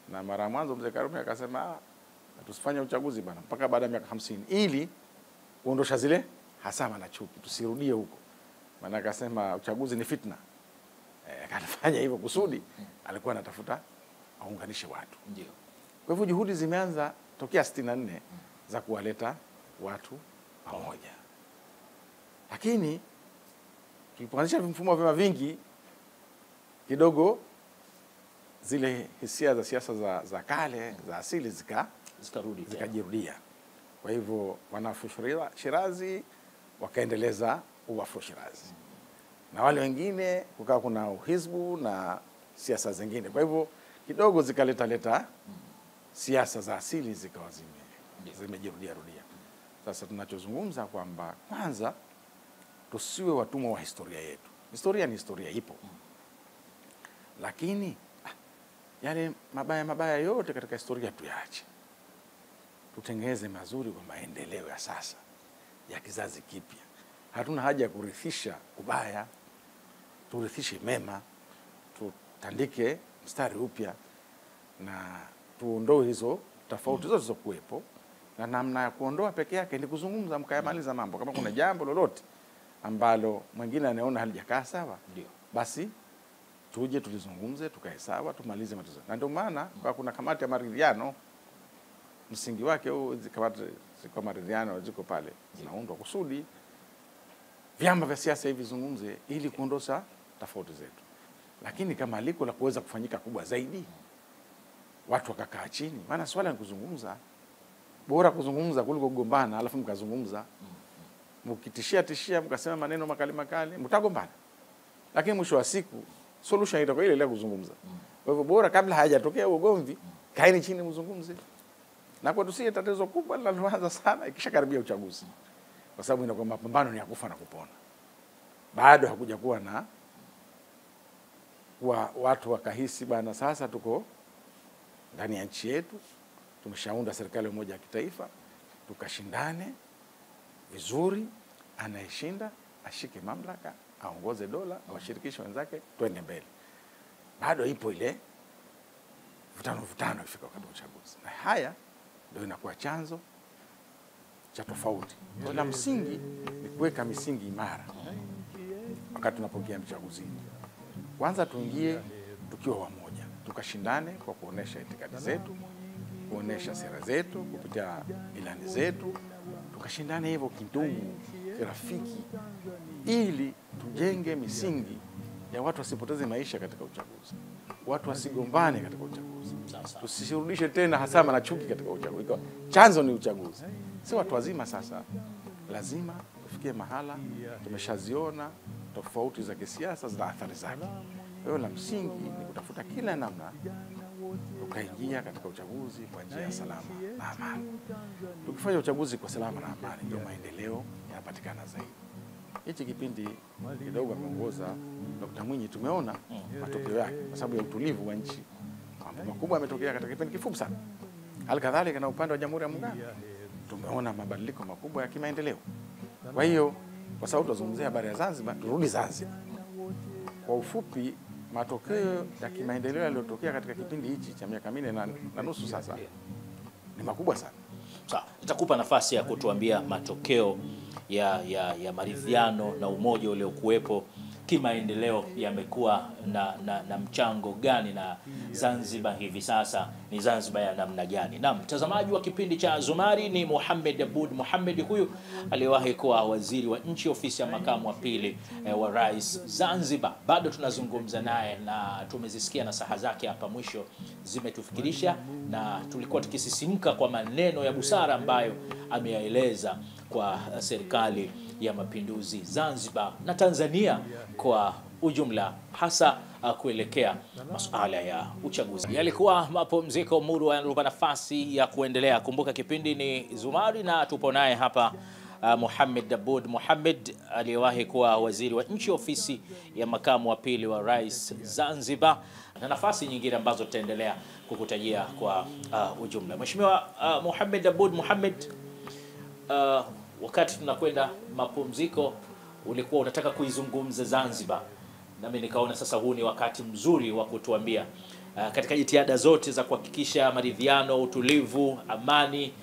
Na mara mwanzo Mzee Karume akasema tusifanye uchaguzi bana mpaka baada ya miaka 50 ili kuondosha zile hasama na chuki, tusirudie huko. Maana akasema uchaguzi ni fitna. Akafanya hivyo kusudi, alikuwa anatafuta aunganishe watu. Ndio. Kwa hivyo juhudi zimeanza tokea 64 za kuwaleta watu pamoja. Lakini tulipoanzisha mfumo wa vyama vingi, kidogo zile hisia za siasa za kale za asili zikajirudia. Kwa hivyo wanafu Shirazi wakaendeleza uwafu Shirazi, na wale wengine kukawa kuna uhizbu na siasa zingine. Kwa hivyo kidogo zikaleta siasa za asili zikawa zimejirudia. Sasa tunachozungumza kwamba kwanza tusiwe watumwa wa historia yetu. Historia ni historia, ipo. Lakini yale mabaya yote katika historia tuyaache, tutengeneze mazuri kwa maendeleo ya sasa ya kizazi kipya. Hatuna haja ya kurithisha ubaya, turithishe mema, tutandike mstari upya na tuondoe hizo tofauti zote zilizokuwepo. Na namna ya kuondoa peke yake ni kuzungumza, mkayamaliza mambo. Kama kuna jambo lolote ambalo mwingine anaona halijakaa sawa, basi tuje tulizungumze, tukae sawa, tumalize matatizo. Na ndio maana kwa kuna kamati ya maridhiano, msingi wake huu, kamati ziko maridhiano ziko pale zinaundwa kusudi vyama vya siasa hivi zungumze ili kuondosha tofauti zetu. Lakini kama liko la kuweza kufanyika kubwa zaidi, watu wakakaa chini, maana swala ni kuzungumza. Bora kuzungumza kuliko kugombana alafu mkazungumza. Mkitishia mkasema maneno makali mtagombana. Lakini mwisho wa siku solution itakuwa ile kuzungumza. Kwa hivyo bora kabla hajatokea ugomvi, kaeni chini mzungumze. Na kwa tusiye tatizo kubwa linaloanza sana ikishakaribia uchaguzi. Kwa sababu inakuwa mapambano ni ya kufa na kupona. Bado hakuja kuwa na watu wakahisi bana sasa tuko ndani ya nchi yetu, tumeshaunda serikali moja ya kitaifa, tukashindane vizuri, anayeshinda ashike mamlaka, aongoze dola, awashirikishe wenzake, twende mbele. Bado ipo ile vutano ifika wakati wa uchaguzi. Na haya ndio inakuwa chanzo cha tofauti. Kwa la msingi ni kuweka misingi imara wakati tunapokea uchaguzi. Kwanza tuingie tukiwa wamoja, tukashindane kwa kuonesha itikadi zetu, kuonesha sera zetu kupitia ilani zetu, tukashindane hivyo kindugu, kirafiki, ili tujenge misingi ya watu wasipoteze maisha katika uchaguzi, watu wasigombane katika uchaguzi, tusirudishe tena hasama na chuki katika uchaguzi. Chanzo ni uchaguzi. Si watu wazima sasa lazima tufikie mahala tumeshaziona tofauti za kisiasa zina athari zake. Kwa hiyo la msingi ni kutafuta kila namna tukaingia katika uchaguzi kwa njia ya salama na amani. Tukifanya uchaguzi kwa salama na amani, ndio maendeleo yanapatikana zaidi. Hichi kipindi kidogo ameongoza Dr. Mwinyi, tumeona matokeo yake kwa sababu ya utulivu wa nchi. Mambo makubwa yametokea katika kipindi kifupi sana. Halikadhalika na upande wa Jamhuri ya Muungano tumeona mabadiliko makubwa ya kimaendeleo. Kwa hiyo kwa sababu tunazungumzia habari ya Zanzibar, turudi Zanzibar. kwa ufupi, matokeo ya kimaendeleo yaliyotokea katika kipindi hichi cha miaka 4 na nusu sasa ni makubwa sana. Sawa, nitakupa nafasi ya kutuambia matokeo ya maridhiano na umoja uliokuwepo kimaendeleo yamekuwa na mchango gani, na Zanzibar hivi sasa ni Zanzibar ya namna gani? Na mtazamaji wa kipindi cha Zumari ni Mohamed Aboud Mohamed, huyu aliyewahi kuwa waziri wa nchi ofisi ya makamu wa pili wa rais Zanzibar. Bado tunazungumza naye na tumezisikia nasaha zake hapa mwisho, zimetufikirisha na tulikuwa tukisisimka kwa maneno ya busara ambayo ameyaeleza kwa serikali ya mapinduzi Zanzibar na Tanzania kwa ujumla, hasa kuelekea masuala ya uchaguzi. Yalikuwa mapumziko muru, yanatupa nafasi ya kuendelea. Kumbuka kipindi ni Zumari na tupo naye hapa Mohamed Aboud Mohamed, aliyewahi kuwa waziri wa nchi ofisi ya makamu wa pili wa rais Zanzibar, na nafasi nyingine ambazo tutaendelea kukutajia kwa ujumla. Mheshimiwa Mohamed Aboud Mohamed, wakati tunakwenda mapumziko ulikuwa unataka kuizungumza Zanzibar, nami nikaona sasa huu ni wakati mzuri wa kutuambia katika jitihada zote za kuhakikisha maridhiano, utulivu, amani,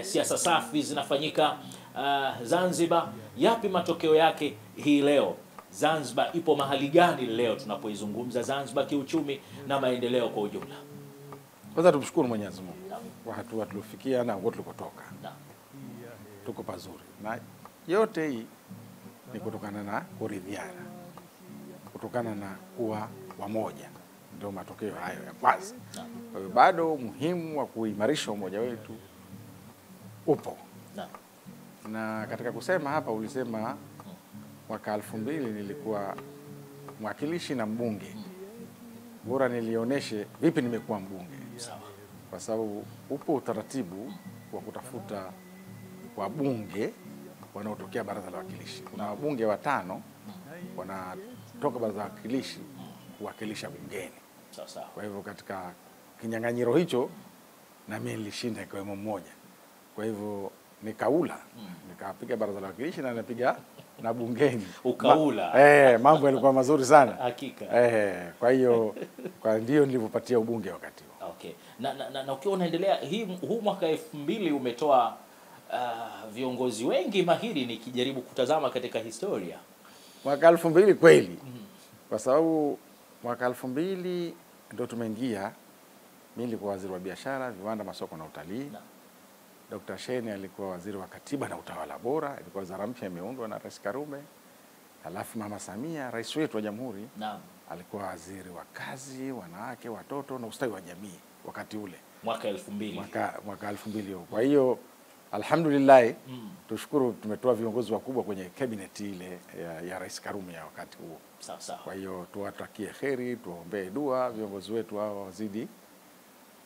siasa safi zinafanyika Zanzibar, yapi matokeo yake hii leo? Zanzibar ipo mahali gani leo tunapoizungumza Zanzibar kiuchumi na maendeleo kwa ujumla? Kwanza tumshukuru Mwenyezi Mungu kwa hatua tuliofikia na huko tulikotoka. Tuko pazuri, na yote hii ni kutokana na kuridhiana, kutokana na kuwa wamoja, ndio matokeo hayo ya kwanza. Kwa hiyo bado muhimu wa kuimarisha umoja wetu upo. Na katika kusema hapa ulisema mwaka 2000 nilikuwa mwakilishi na mbunge, bora nilionyeshe vipi nimekuwa mbunge, kwa sababu upo utaratibu wa kutafuta wabunge wanaotokea baraza la wawakilishi. Kuna wabunge 5 wanatoka baraza la wawakilishi kuwakilisha bungeni. Kwa hivyo katika kinyang'anyiro hicho na mimi nilishinda kwa mmoja. Kwa hivyo nikaula, nikapiga baraza la wawakilishi na napiga na bungeni. Ukaula. Mambo yalikuwa mazuri sana. Hakika. Kwa hiyo ndio nilipopatia ubunge wakati huo. Okay. Na ukiwa unaendelea huu mwaka 2000 umetoa viongozi wengi mahiri, nikijaribu kutazama katika historia. Mwaka 2000 kweli. Kwa sababu mwaka 2000 ndio tumeingia, mimi nilikuwa waziri wa biashara, viwanda, masoko na utalii. Dr. Sheni alikuwa waziri wa katiba na utawala bora, ilikuwa wizara mpya imeundwa na Rais Karume. Halafu Mama Samia, rais wetu wa Jamhuri, alikuwa waziri wa kazi, wanawake, watoto na ustawi wa jamii wakati ule. Mwaka 2000. Mwaka 2000. Kwa hiyo alhamdulillah, tushukuru tumetoa viongozi wakubwa kwenye cabinet ile ya Rais Karume ya wakati huo. Sawa. Kwa hiyo tuwatakie kheri, tuombee dua viongozi wetu hao wazidi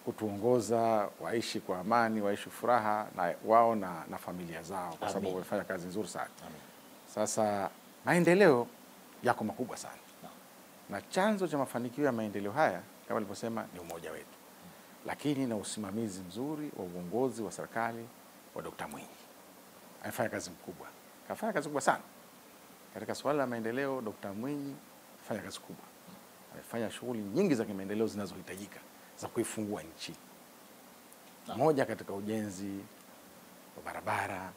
kutuongoza, waishi kwa amani, waishi furaha na wao na familia zao, kwa sababu wamefanya kazi nzuri sana. Sasa maendeleo yako makubwa sana. Na chanzo cha mafanikio ya maendeleo haya kama nilivyosema ni umoja wetu. Lakini na usimamizi mzuri wa uongozi wa serikali wa Dr. Mwinyi. Amefanya kazi mkubwa. Kafanya kazi kubwa sana. Katika swala la maendeleo Dr. Mwinyi amefanya kazi kubwa. Amefanya shughuli nyingi za kimaendeleo zinazohitajika za kuifungua nchi. Moja katika ujenzi wa barabara,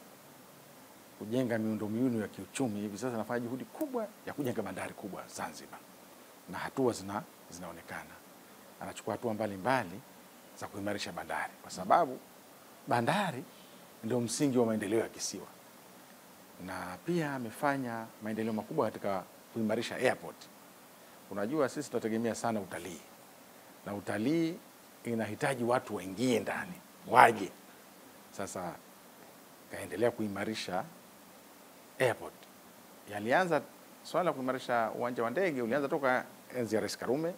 kujenga miundombinu ya kiuchumi. Hivi sasa anafanya juhudi kubwa ya kujenga bandari kubwa Zanzibar. Na hatua zinaonekana. Anachukua hatua mbalimbali za kuimarisha bandari, kwa sababu bandari ndio msingi wa maendeleo ya kisiwa. Na pia amefanya maendeleo makubwa katika kuimarisha airport. Unajua sisi tunategemea sana utalii. Na utalii inahitaji watu waingie ndani, waje. Sasa kaendelea kuimarisha airport. Yalianza swala la kuimarisha uwanja wa ndege ulianza toka enzi ya Rais Karume.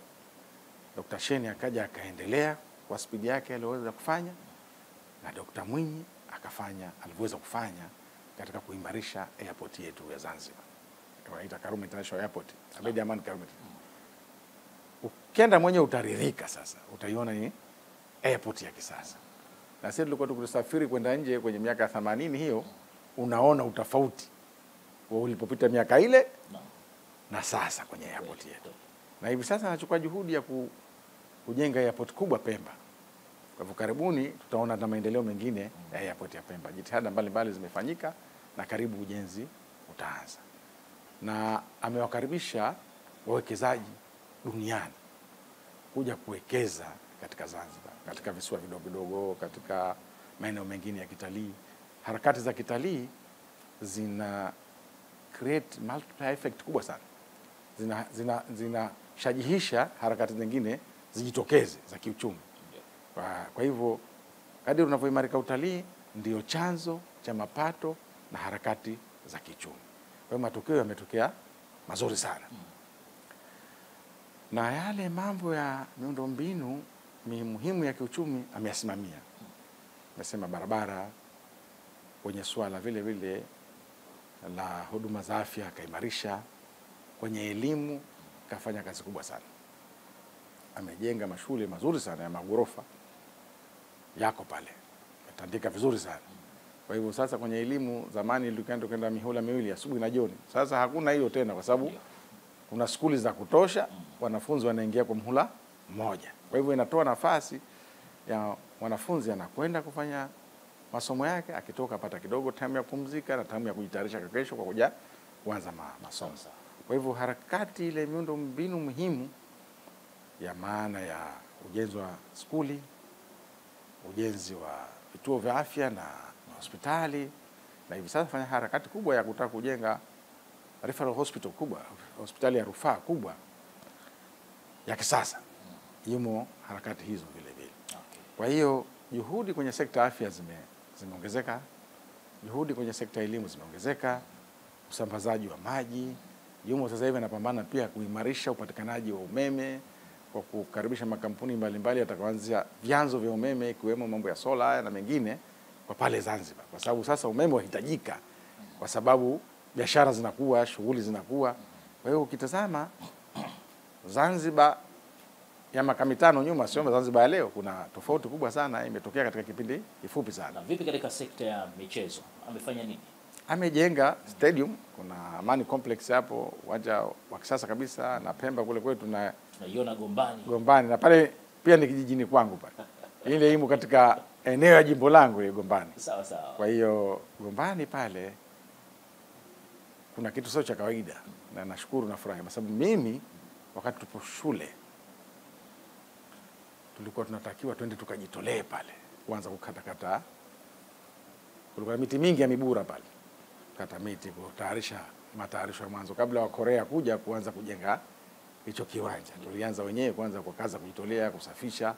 Dr. Sheni akaja akaendelea kwa spidi yake aliyoweza kufanya, na Dr. Mwinyi akafanya alivyoweza kufanya katika kuimarisha airport yetu ya Zanzibar. Tunaita Karume International Airport, Abeid Amani Karume. Ukienda mwenyewe utaridhika sasa, utaiona ni airport ya kisasa. Na sisi tulikuwa tukisafiri kwenda nje kwenye miaka 80 hiyo, unaona utofauti wa ulipopita miaka ile na sasa kwenye airport yetu. Na hivi sasa anachukua juhudi ya kujenga airport kubwa Pemba. Kwa hivyo karibuni tutaona na maendeleo mengine ya airport ya Pemba. Jitihada mbalimbali zimefanyika na karibu ujenzi utaanza. Na amewakaribisha wawekezaji duniani kuja kuwekeza katika Zanzibar, katika visiwa vidogo vidogo, katika maeneo mengine ya kitalii. Harakati za kitalii zina create multiplier effect kubwa sana. Zinashajihisha harakati zingine zijitokeze za kiuchumi. Kwa hivyo kadri unavyoimarika utalii ndio chanzo cha mapato na harakati za kiuchumi. Kwa hiyo matokeo yametokea mazuri sana. Na yale mambo ya miundombinu muhimu ya kiuchumi ameyasimamia. Amesema barabara, kwenye swala vile vile la huduma za afya akaimarisha, kwenye elimu kafanya kazi kubwa sana. Amejenga mashule mazuri sana ya magorofa yako pale. Ametandika vizuri sana. Kwa hivyo sasa kwenye elimu, zamani ilikuwa kwenda mihula miwili asubuhi na jioni. Sasa hakuna hiyo tena kwa sababu kuna skuli za kutosha, wanafunzi wanaingia kwa mhula mmoja. Kwa hivyo inatoa nafasi ya wanafunzi anakwenda kufanya masomo yake, akitoka pata kidogo time ya kupumzika na time ya kujitayarisha kesho kwa kuja kuanza masomo. Kwa hivyo harakati ile miundo mbinu muhimu ya maana ya ujenzi wa skuli, ujenzi wa vituo vya afya na hospitali, na hivi sasa fanya harakati kubwa ya kutaka kujenga referral hospital kubwa, hospitali ya rufaa kubwa ya kisasa. Yimo harakati hizo vile vile. Kwa hiyo juhudi kwenye sekta afya zimeongezeka, juhudi kwenye sekta elimu zimeongezeka, usambazaji wa maji. Yumo sasa hivi anapambana pia kuimarisha upatikanaji wa umeme kwa kukaribisha makampuni mbalimbali yatakayoanzia vyanzo vya umeme ikiwemo mambo ya sola na mengine kwa pale Zanzibar. Kwa sababu sasa umeme unahitajika kwa sababu biashara zinakuwa, shughuli zinakuwa. Kwa hiyo ukitazama Zanzibar ya miaka mitano nyuma sio Zanzibar ya leo, kuna tofauti kubwa sana imetokea katika kipindi kifupi sana. Na vipi katika sekta ya michezo? Amefanya nini? Amejenga stadium, kuna Amani Complex hapo, uwanja wa kisasa kabisa, na Pemba kule kwetu tunaiona Gombani. Na pale pia ni kijijini kwangu pale. Ile imo katika eneo ya jimbo langu ile Gombani. Sawa sawa. Kwa hiyo Gombani pale kuna kitu sio cha kawaida, na nashukuru na furahi kwa sababu mimi wakati tupo shule tulikuwa tunatakiwa twende tukajitolee pale kuanza kukata. Kulikuwa miti mingi ya mibura pale, kata miti kutayarisha matayarisho ya mwanzo kabla wa Korea kuja kuanza kujenga hicho kiwanja. Tulianza wenyewe kwanza kwa kaza kujitolea kusafisha,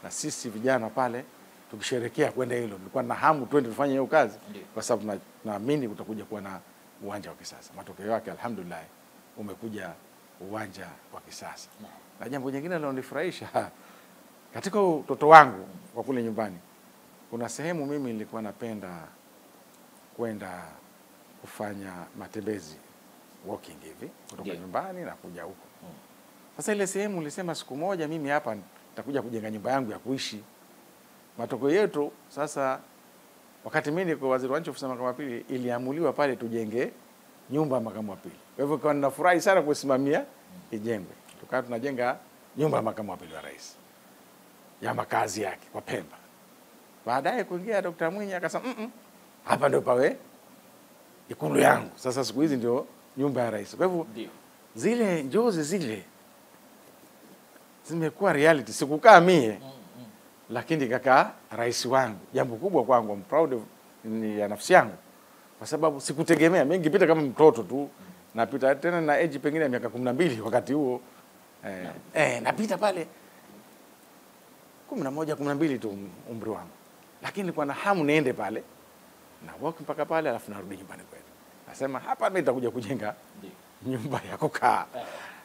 na sisi vijana pale tukisherekea kwenda hilo. Tulikuwa na hamu twende tufanye hiyo kazi kwa sababu naamini kutakuja kuwa na uwanja wa kisasa. Matokeo yake alhamdulillah umekuja uwanja wa kisasa. Na jambo jingine linalonifurahisha katika utoto wangu kwa kule nyumbani, kuna sehemu mimi nilikuwa napenda kwenda kufanya matembezi, walking hivi kutoka nyumbani na kuja huko. Sasa ile sehemu nilisema siku moja mimi hapa nitakuja kujenga nyumba yangu ya kuishi. Matokeo yetu sasa, wakati mimi niko waziri wa nchi ofisi ya makamu wa pili, iliamuliwa pale tujenge nyumba ya makamu wa pili. Kwa hivyo kwa ninafurahi sana kusimamia ijengwe. Tukawa tunajenga nyumba ya makamu wa pili wa rais ya makazi yake kwa Pemba. Baadaye kuingia Dr. Mwinyi akasema hapa ndio pawe ikulu yangu. Sasa siku hizi ndio nyumba ya rais. Kwa hivyo zile njozi zile zimekuwa reality. Sikukaa mie lakini kaka rais wangu. Jambo kubwa kwangu, I'm proud of ya nafsi yangu. Kwa sababu sikutegemea, mimi ningepita kama mtoto tu. Napita tena na age pengine ya miaka 12 wakati huo. Napita pale 11 12 tu umri wangu. Lakini kwa na hamu niende pale na walk mpaka pale alafu narudi nyumbani kwetu. Nasema hapa mimi nitakuja kujenga nyumba ya kukaa.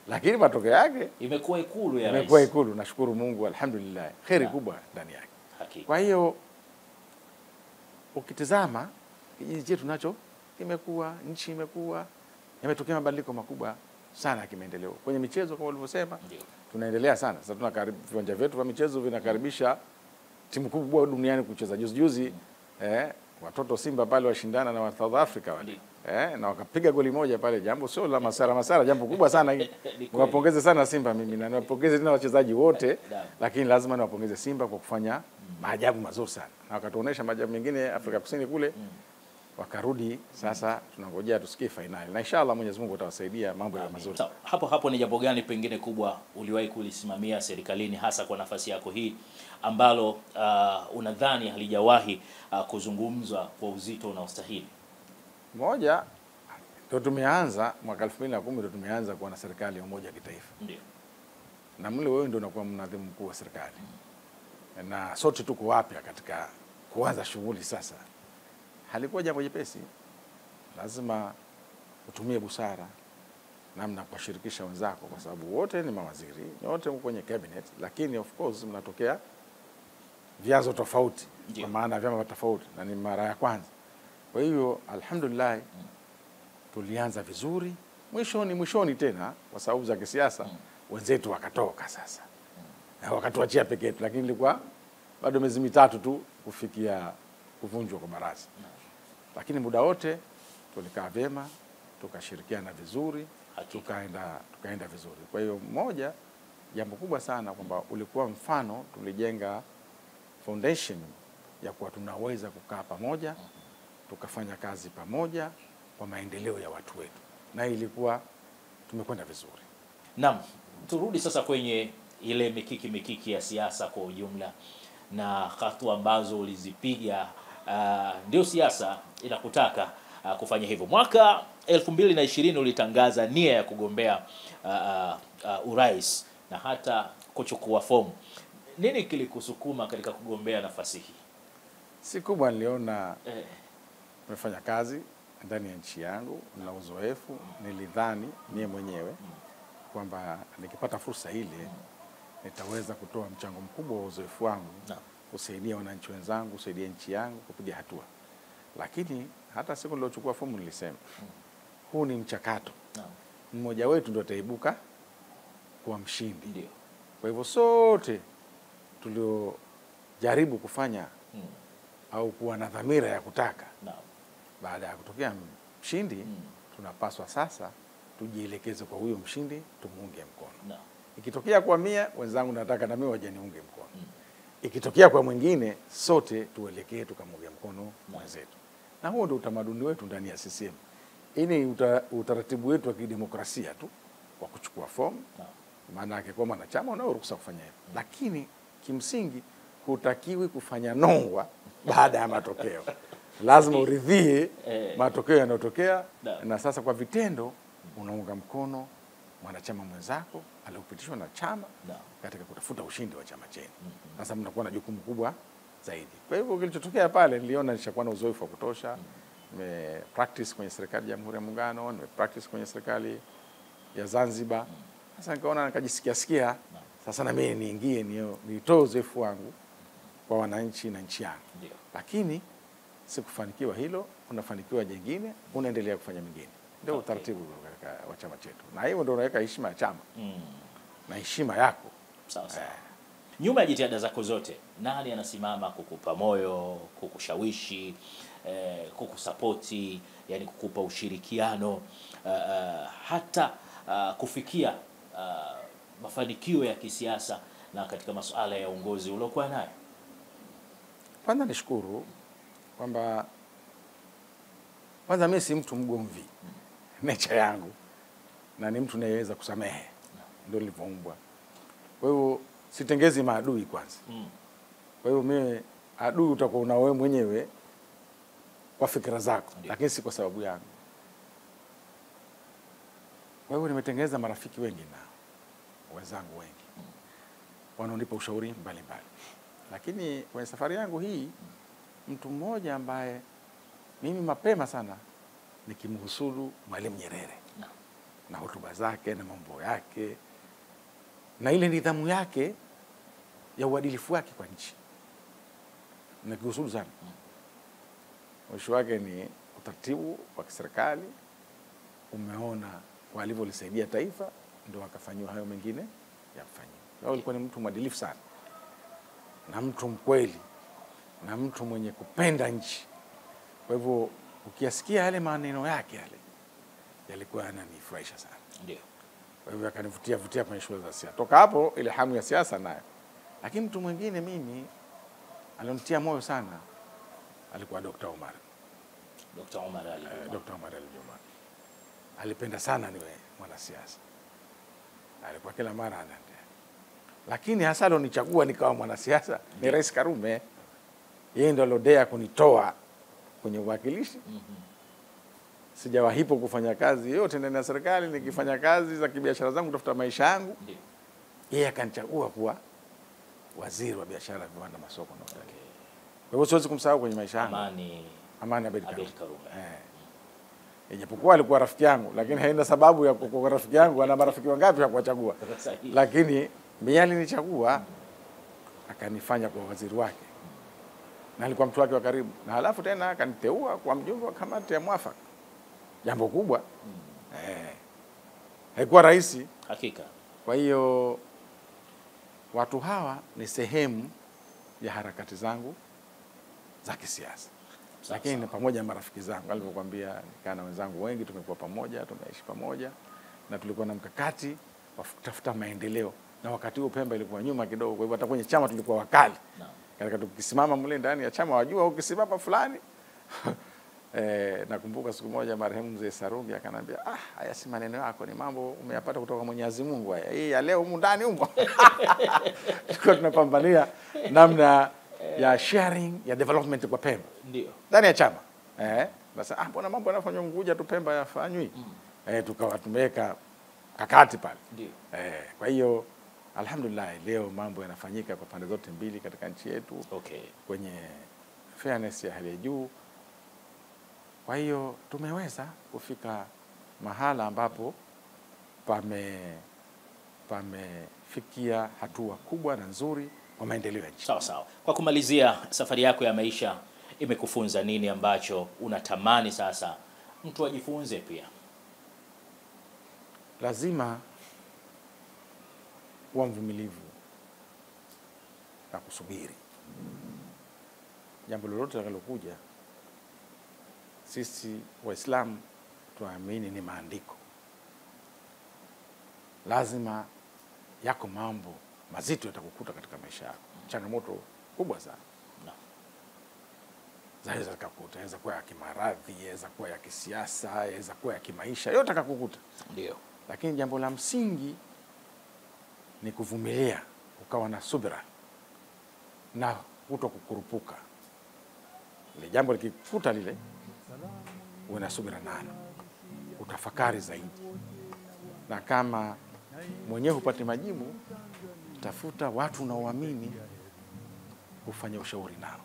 Lakini matokeo yake imekuwa ikulu ya rais. Imekuwa ikulu, nashukuru Mungu alhamdulillah. Kheri kubwa ndani yake. Hakika. Kwa hiyo ukitazama kijiji chetu nacho kimekuwa, nchi imekuwa, yametokea mabadiliko makubwa sana ya kimaendeleo. Kwenye michezo kama ulivyosema, tunaendelea sana. Sasa viwanja vyetu vya michezo vinakaribisha timu kubwa duniani kucheza. Juzi watoto Simba pale washindana na wa South Africa wale. na wakapiga goli moja pale, jambo sio la masara, jambo kubwa sana hili. Niwapongeze sana Simba mimi, na niwapongeze tena wachezaji wote, lakini lazima niwapongeze Simba kwa kufanya maajabu mazuri sana, na wakatuonesha maajabu mengine Afrika Kusini kule. Wakarudi sasa, tunangojea tusikie finali, na inshallah Mwenyezi Mungu atawasaidia mambo ya mazuri. Hapo ni jambo gani pengine kubwa uliwahi kulisimamia serikalini, hasa kwa nafasi yako hii, ambalo unadhani halijawahi kuzungumzwa kwa uzito unaostahili? Moja, ndio tumeanza mwaka 2010 ndio tumeanza kuwa na serikali ya umoja wa kitaifa. Ndio. Na mle wewe ndio unakuwa mnadhimu mkuu wa serikali. Na sote tuko wapya katika kuanza shughuli sasa. Halikuwa jambo jepesi. Lazima utumie busara, namna kuwashirikisha wenzako, kwa sababu wote ni mawaziri, wote mko kwenye cabinet, lakini of course mnatokea vyanzo tofauti, kwa maana vyama tofauti, na ni mara ya kwanza. Kwa hiyo alhamdulillah tulianza vizuri, mwishoni tena kwa sababu za kisiasa wenzetu wakatoka sasa. Wakatuachia peke yetu, lakini ilikuwa bado miezi mitatu tu kufikia kuvunjwa kwa baraza. Lakini muda wote tulikaa vyema, tukashirikiana vizuri, tukaenda vizuri. Kwa hiyo moja, jambo kubwa sana kwamba ulikuwa mfano, tulijenga foundation ya kuwa tunaweza kukaa pamoja, tukafanya kazi pamoja kwa maendeleo ya watu wetu, na ilikuwa tumekwenda vizuri. Naam, turudi sasa kwenye ile mikiki ya siasa kwa ujumla, na hatua ambazo ulizipiga. Ndio siasa inakutaka kufanya hivyo. Mwaka 2020 ulitangaza nia ya kugombea urais na hata kuchukua fomu. Nini kilikusukuma katika kugombea nafasi hii? Si kubwa, niliona nimefanya kazi ndani ya nchi yangu na uzoefu. Nilidhani mie mwenyewe kwamba nikipata fursa ile nitaweza kutoa mchango mkubwa wa uzoefu wangu kusaidia wananchi wenzangu, kusaidia nchi yangu kupiga hatua. Lakini hata siku niliochukua fomu nilisema huu ni mchakato. Mmoja wetu ndio ataibuka kuwa mshindi. Kwa hivyo sote tuliojaribu kufanya au kuwa na dhamira ya kutaka baada ya kutokea mshindi, tunapaswa sasa tujielekeze kwa huyo mshindi, tumuunge mkono. Ikitokea kwa mia, wenzangu nataka na mimi waje niunge mkono. Ikitokea kwa mwingine, sote tuelekee tukamuunge mkono mwenzetu. Na huo ndio utamaduni wetu ndani ya CCM. Ini utaratibu wetu wa kidemokrasia tu wa kuchukua fomu. Maana yake kwa mwanachama unao ruhusa kufanya hivyo. Lakini kimsingi hutakiwi kufanya nongwa baada ya matokeo. Lazima uridhie matokeo yanayotokea, na sasa kwa vitendo unaunga mkono mwanachama mwenzako aliyopitishwa na chama katika kutafuta ushindi wa chama chenu. Sasa mnakuwa na jukumu kubwa zaidi. Kwa hivyo kilichotokea pale, niliona nishakuwa na uzoefu wa kutosha. Nime practice kwenye serikali ya Jamhuri ya Muungano, nime practice kwenye serikali ya Zanzibar. Sasa nikaona nikajisikia sasa na mimi niingie nitoe uzoefu wangu kwa wananchi na nchi yangu. Lakini sikufanikiwa hilo, unafanikiwa jingine, unaendelea kufanya mingine. Ndio utaratibu wa chama chetu. Na hiyo ndio unaweka heshima ya chama. Na heshima yako. Sawa sawa. Nyuma ya jitihada zako zote, nani anasimama kukupa moyo, kukushawishi, kukusapoti, yani kukupa ushirikiano, hata kufikia mafanikio ya kisiasa na katika masuala ya uongozi uliokuwa nayo? Kwanza nishukuru kwamba kwanza mimi si mtu mgomvi. Nature yangu, na ni mtu anayeweza kusamehe. Ndio nilivyoumbwa. Kwa hiyo sitengezi maadui kwanza. Kwa hiyo mimi adui utakuwa una wewe mwenyewe kwa fikra zako, lakini si kwa sababu yangu. Kwa hiyo nimetengeneza marafiki wengi na wenzangu wengi wanaonipa ushauri mbalimbali. Lakini kwenye safari yangu hii, mtu mmoja ambaye mimi mapema sana nikimhusudu Mwalimu Nyerere na hotuba zake na mambo yake na ile nidhamu yake ya uadilifu wake kwa nchi, nikihusudu sana. Mwisho wake ni utaratibu wa kiserikali, umeona walivyolisaidia taifa, ndio akafanywa hayo mengine ya kufanywa. Yeye alikuwa ni mtu mwadilifu sana, na mtu mkweli, na mtu mwenye kupenda nchi. Kwa hivyo ukiyasikia yale maneno yake yale yalikuwa yananifurahisha sana. Ndio. Kwa hivyo akanivutia kwenye shule za siasa. Toka hapo ile hamu ya siasa nayo. Lakini mtu mwingine mimi alonitia moyo sana alikuwa Dr. Omar. Dr. Omar Ali. Dr. Omar Ali Juma. Alipenda sana niwe mwanasiasa. Alikuwa kila mara anaenda. Lakini hasa alonichagua nikawa mwanasiasa ni Rais Karume. Yeye ndo alodea kunitoa kwenye uwakilishi. Sijawahipo kufanya kazi yote ndani ya serikali, nikifanya kazi za kibiashara zangu kutafuta maisha yangu. Yeye akanichagua kuwa waziri wa biashara, viwanda, masoko na utalii. Kwa hivyo siwezi kumsahau kwenye maisha yangu. Amani Abeid Karume. Ijapokuwa alikuwa rafiki yangu, lakini haina sababu ya kuwa rafiki yangu, ana marafiki wangapi ya kuwachagua. Lakini mimi alinichagua akanifanya kwa waziri wake. Na alikuwa mtu wake wa karibu. Na halafu tena akaniteua kwa mjumbe wa kamati ya mwafaka. Jambo kubwa. Haikuwa rahisi. Hakika. Kwa hiyo watu hawa ni sehemu ya harakati zangu za kisiasa. Lakini pamoja na marafiki zangu, alivyokuambia, nikaa na wenzangu wengi, tumekuwa pamoja, tumeishi pamoja na tulikuwa na mkakati wa kutafuta maendeleo. Na wakati huo Pemba ilikuwa nyuma kidogo, kwa hivyo hata kwenye chama tulikuwa wakali. Katika tukisimama mle ndani ya chama wajua ukisimama fulani. Nakumbuka siku moja marehemu mzee Sarugi akanambia, haya si maneno yako, ni mambo umeyapata kutoka Mwenyezi Mungu haya. Hii ya leo humu ndani humo. Tulikuwa tunapambania namna ya sharing ya development kwa Pemba. Ndio. Ndani ya chama. Basi mbona mambo yanafanywa Unguja tu Pemba yafanywi? Tukawa tumeweka kakati pale. Ndio. Kwa hiyo alhamdulillah leo mambo yanafanyika kwa pande zote mbili katika nchi yetu. Kwenye fairness ya hali ya juu. Kwa hiyo tumeweza kufika mahala ambapo pamefikia hatua kubwa na nzuri kwa maendeleo ya nchi. Sawa sawa. Kwa kumalizia, safari yako ya maisha imekufunza nini ambacho unatamani sasa mtu ajifunze pia? Lazima kuwa mvumilivu na kusubiri. Jambo lolote litakalokuja, sisi Waislamu tuamini ni maandiko. Lazima yako mambo mazito yatakukuta katika maisha yako. Changamoto kubwa sana. Zaweza kukuta, yaweza kuwa ya kimaradhi, yaweza kuwa ya kisiasa, yaweza kuwa ya kimaisha, yote yatakukuta. Ndio. Lakini jambo la msingi ni kuvumilia, ukawa na subira na kutokukurupuka. Ile jambo likikuta lile, uwe na subira nalo, utafakari zaidi. Na kama mwenyewe hupati majibu, tafuta watu unaoamini, ufanye ushauri nao.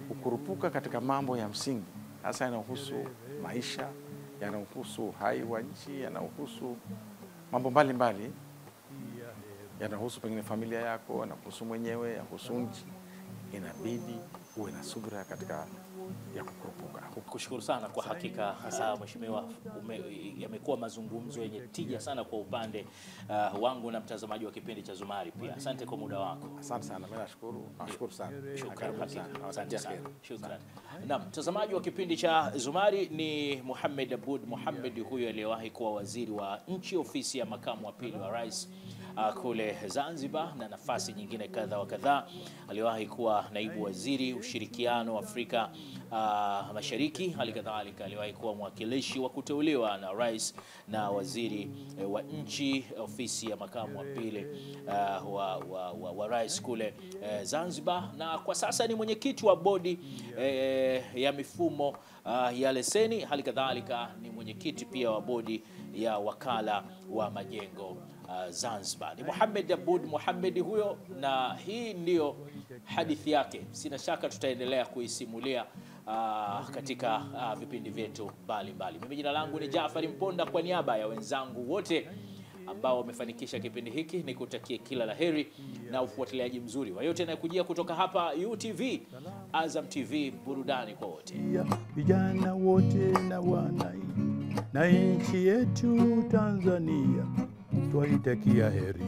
Kukurupuka katika mambo ya msingi, hasa yanayohusu maisha, yanayohusu uhai wa nchi, yanayohusu mambo mbalimbali, yanayohusu pengine familia yako, yanayohusu mwenyewe, yanayohusu nchi, inabidi uwe na subira katika ya kukurupuka. Kushukuru sana kwa hakika mheshimiwa, yamekuwa mazungumzo yenye tija sana kwa upande wangu na mtazamaji wa kipindi cha Zumari pia. Asante kwa muda wako. Asante sana, mimi nashukuru. Nashukuru sana. Shukrani sana. Asante sana. Shukrani. Na mtazamaji wa kipindi cha Zumari ni Mohamed Aboud Mohamed, huyo aliyewahi kuwa waziri wa nchi ofisi ya makamu wa pili wa rais kule Zanzibar, na nafasi nyingine kadha wa kadhaa. Aliwahi kuwa naibu waziri ushirikiano wa Afrika Mashariki, hali kadhalika aliwahi kuwa mwakilishi wa kuteuliwa na rais na waziri wa nchi ofisi ya makamu wa pili wa rais kule Zanzibar, na kwa sasa ni mwenyekiti wa bodi ya mifumo ya leseni, hali kadhalika ni mwenyekiti pia wa bodi ya wakala wa majengo Zanzibar. Ni Mohamed Aboud Mohamed huyo, na hii ndio hadithi yake. Sina shaka tutaendelea kuisimulia katika vipindi vyetu mbalimbali. Mimi jina langu ni Jaafari Mponda, kwa niaba ya wenzangu wote ambao wamefanikisha kipindi hiki nikutakie kila laheri na ufuatiliaji mzuri wa yote yanayokujia kutoka hapa UTV, Azam TV, burudani kwa wote. Vijana wote na wanai na nchi yetu Tanzania twaitakia heri.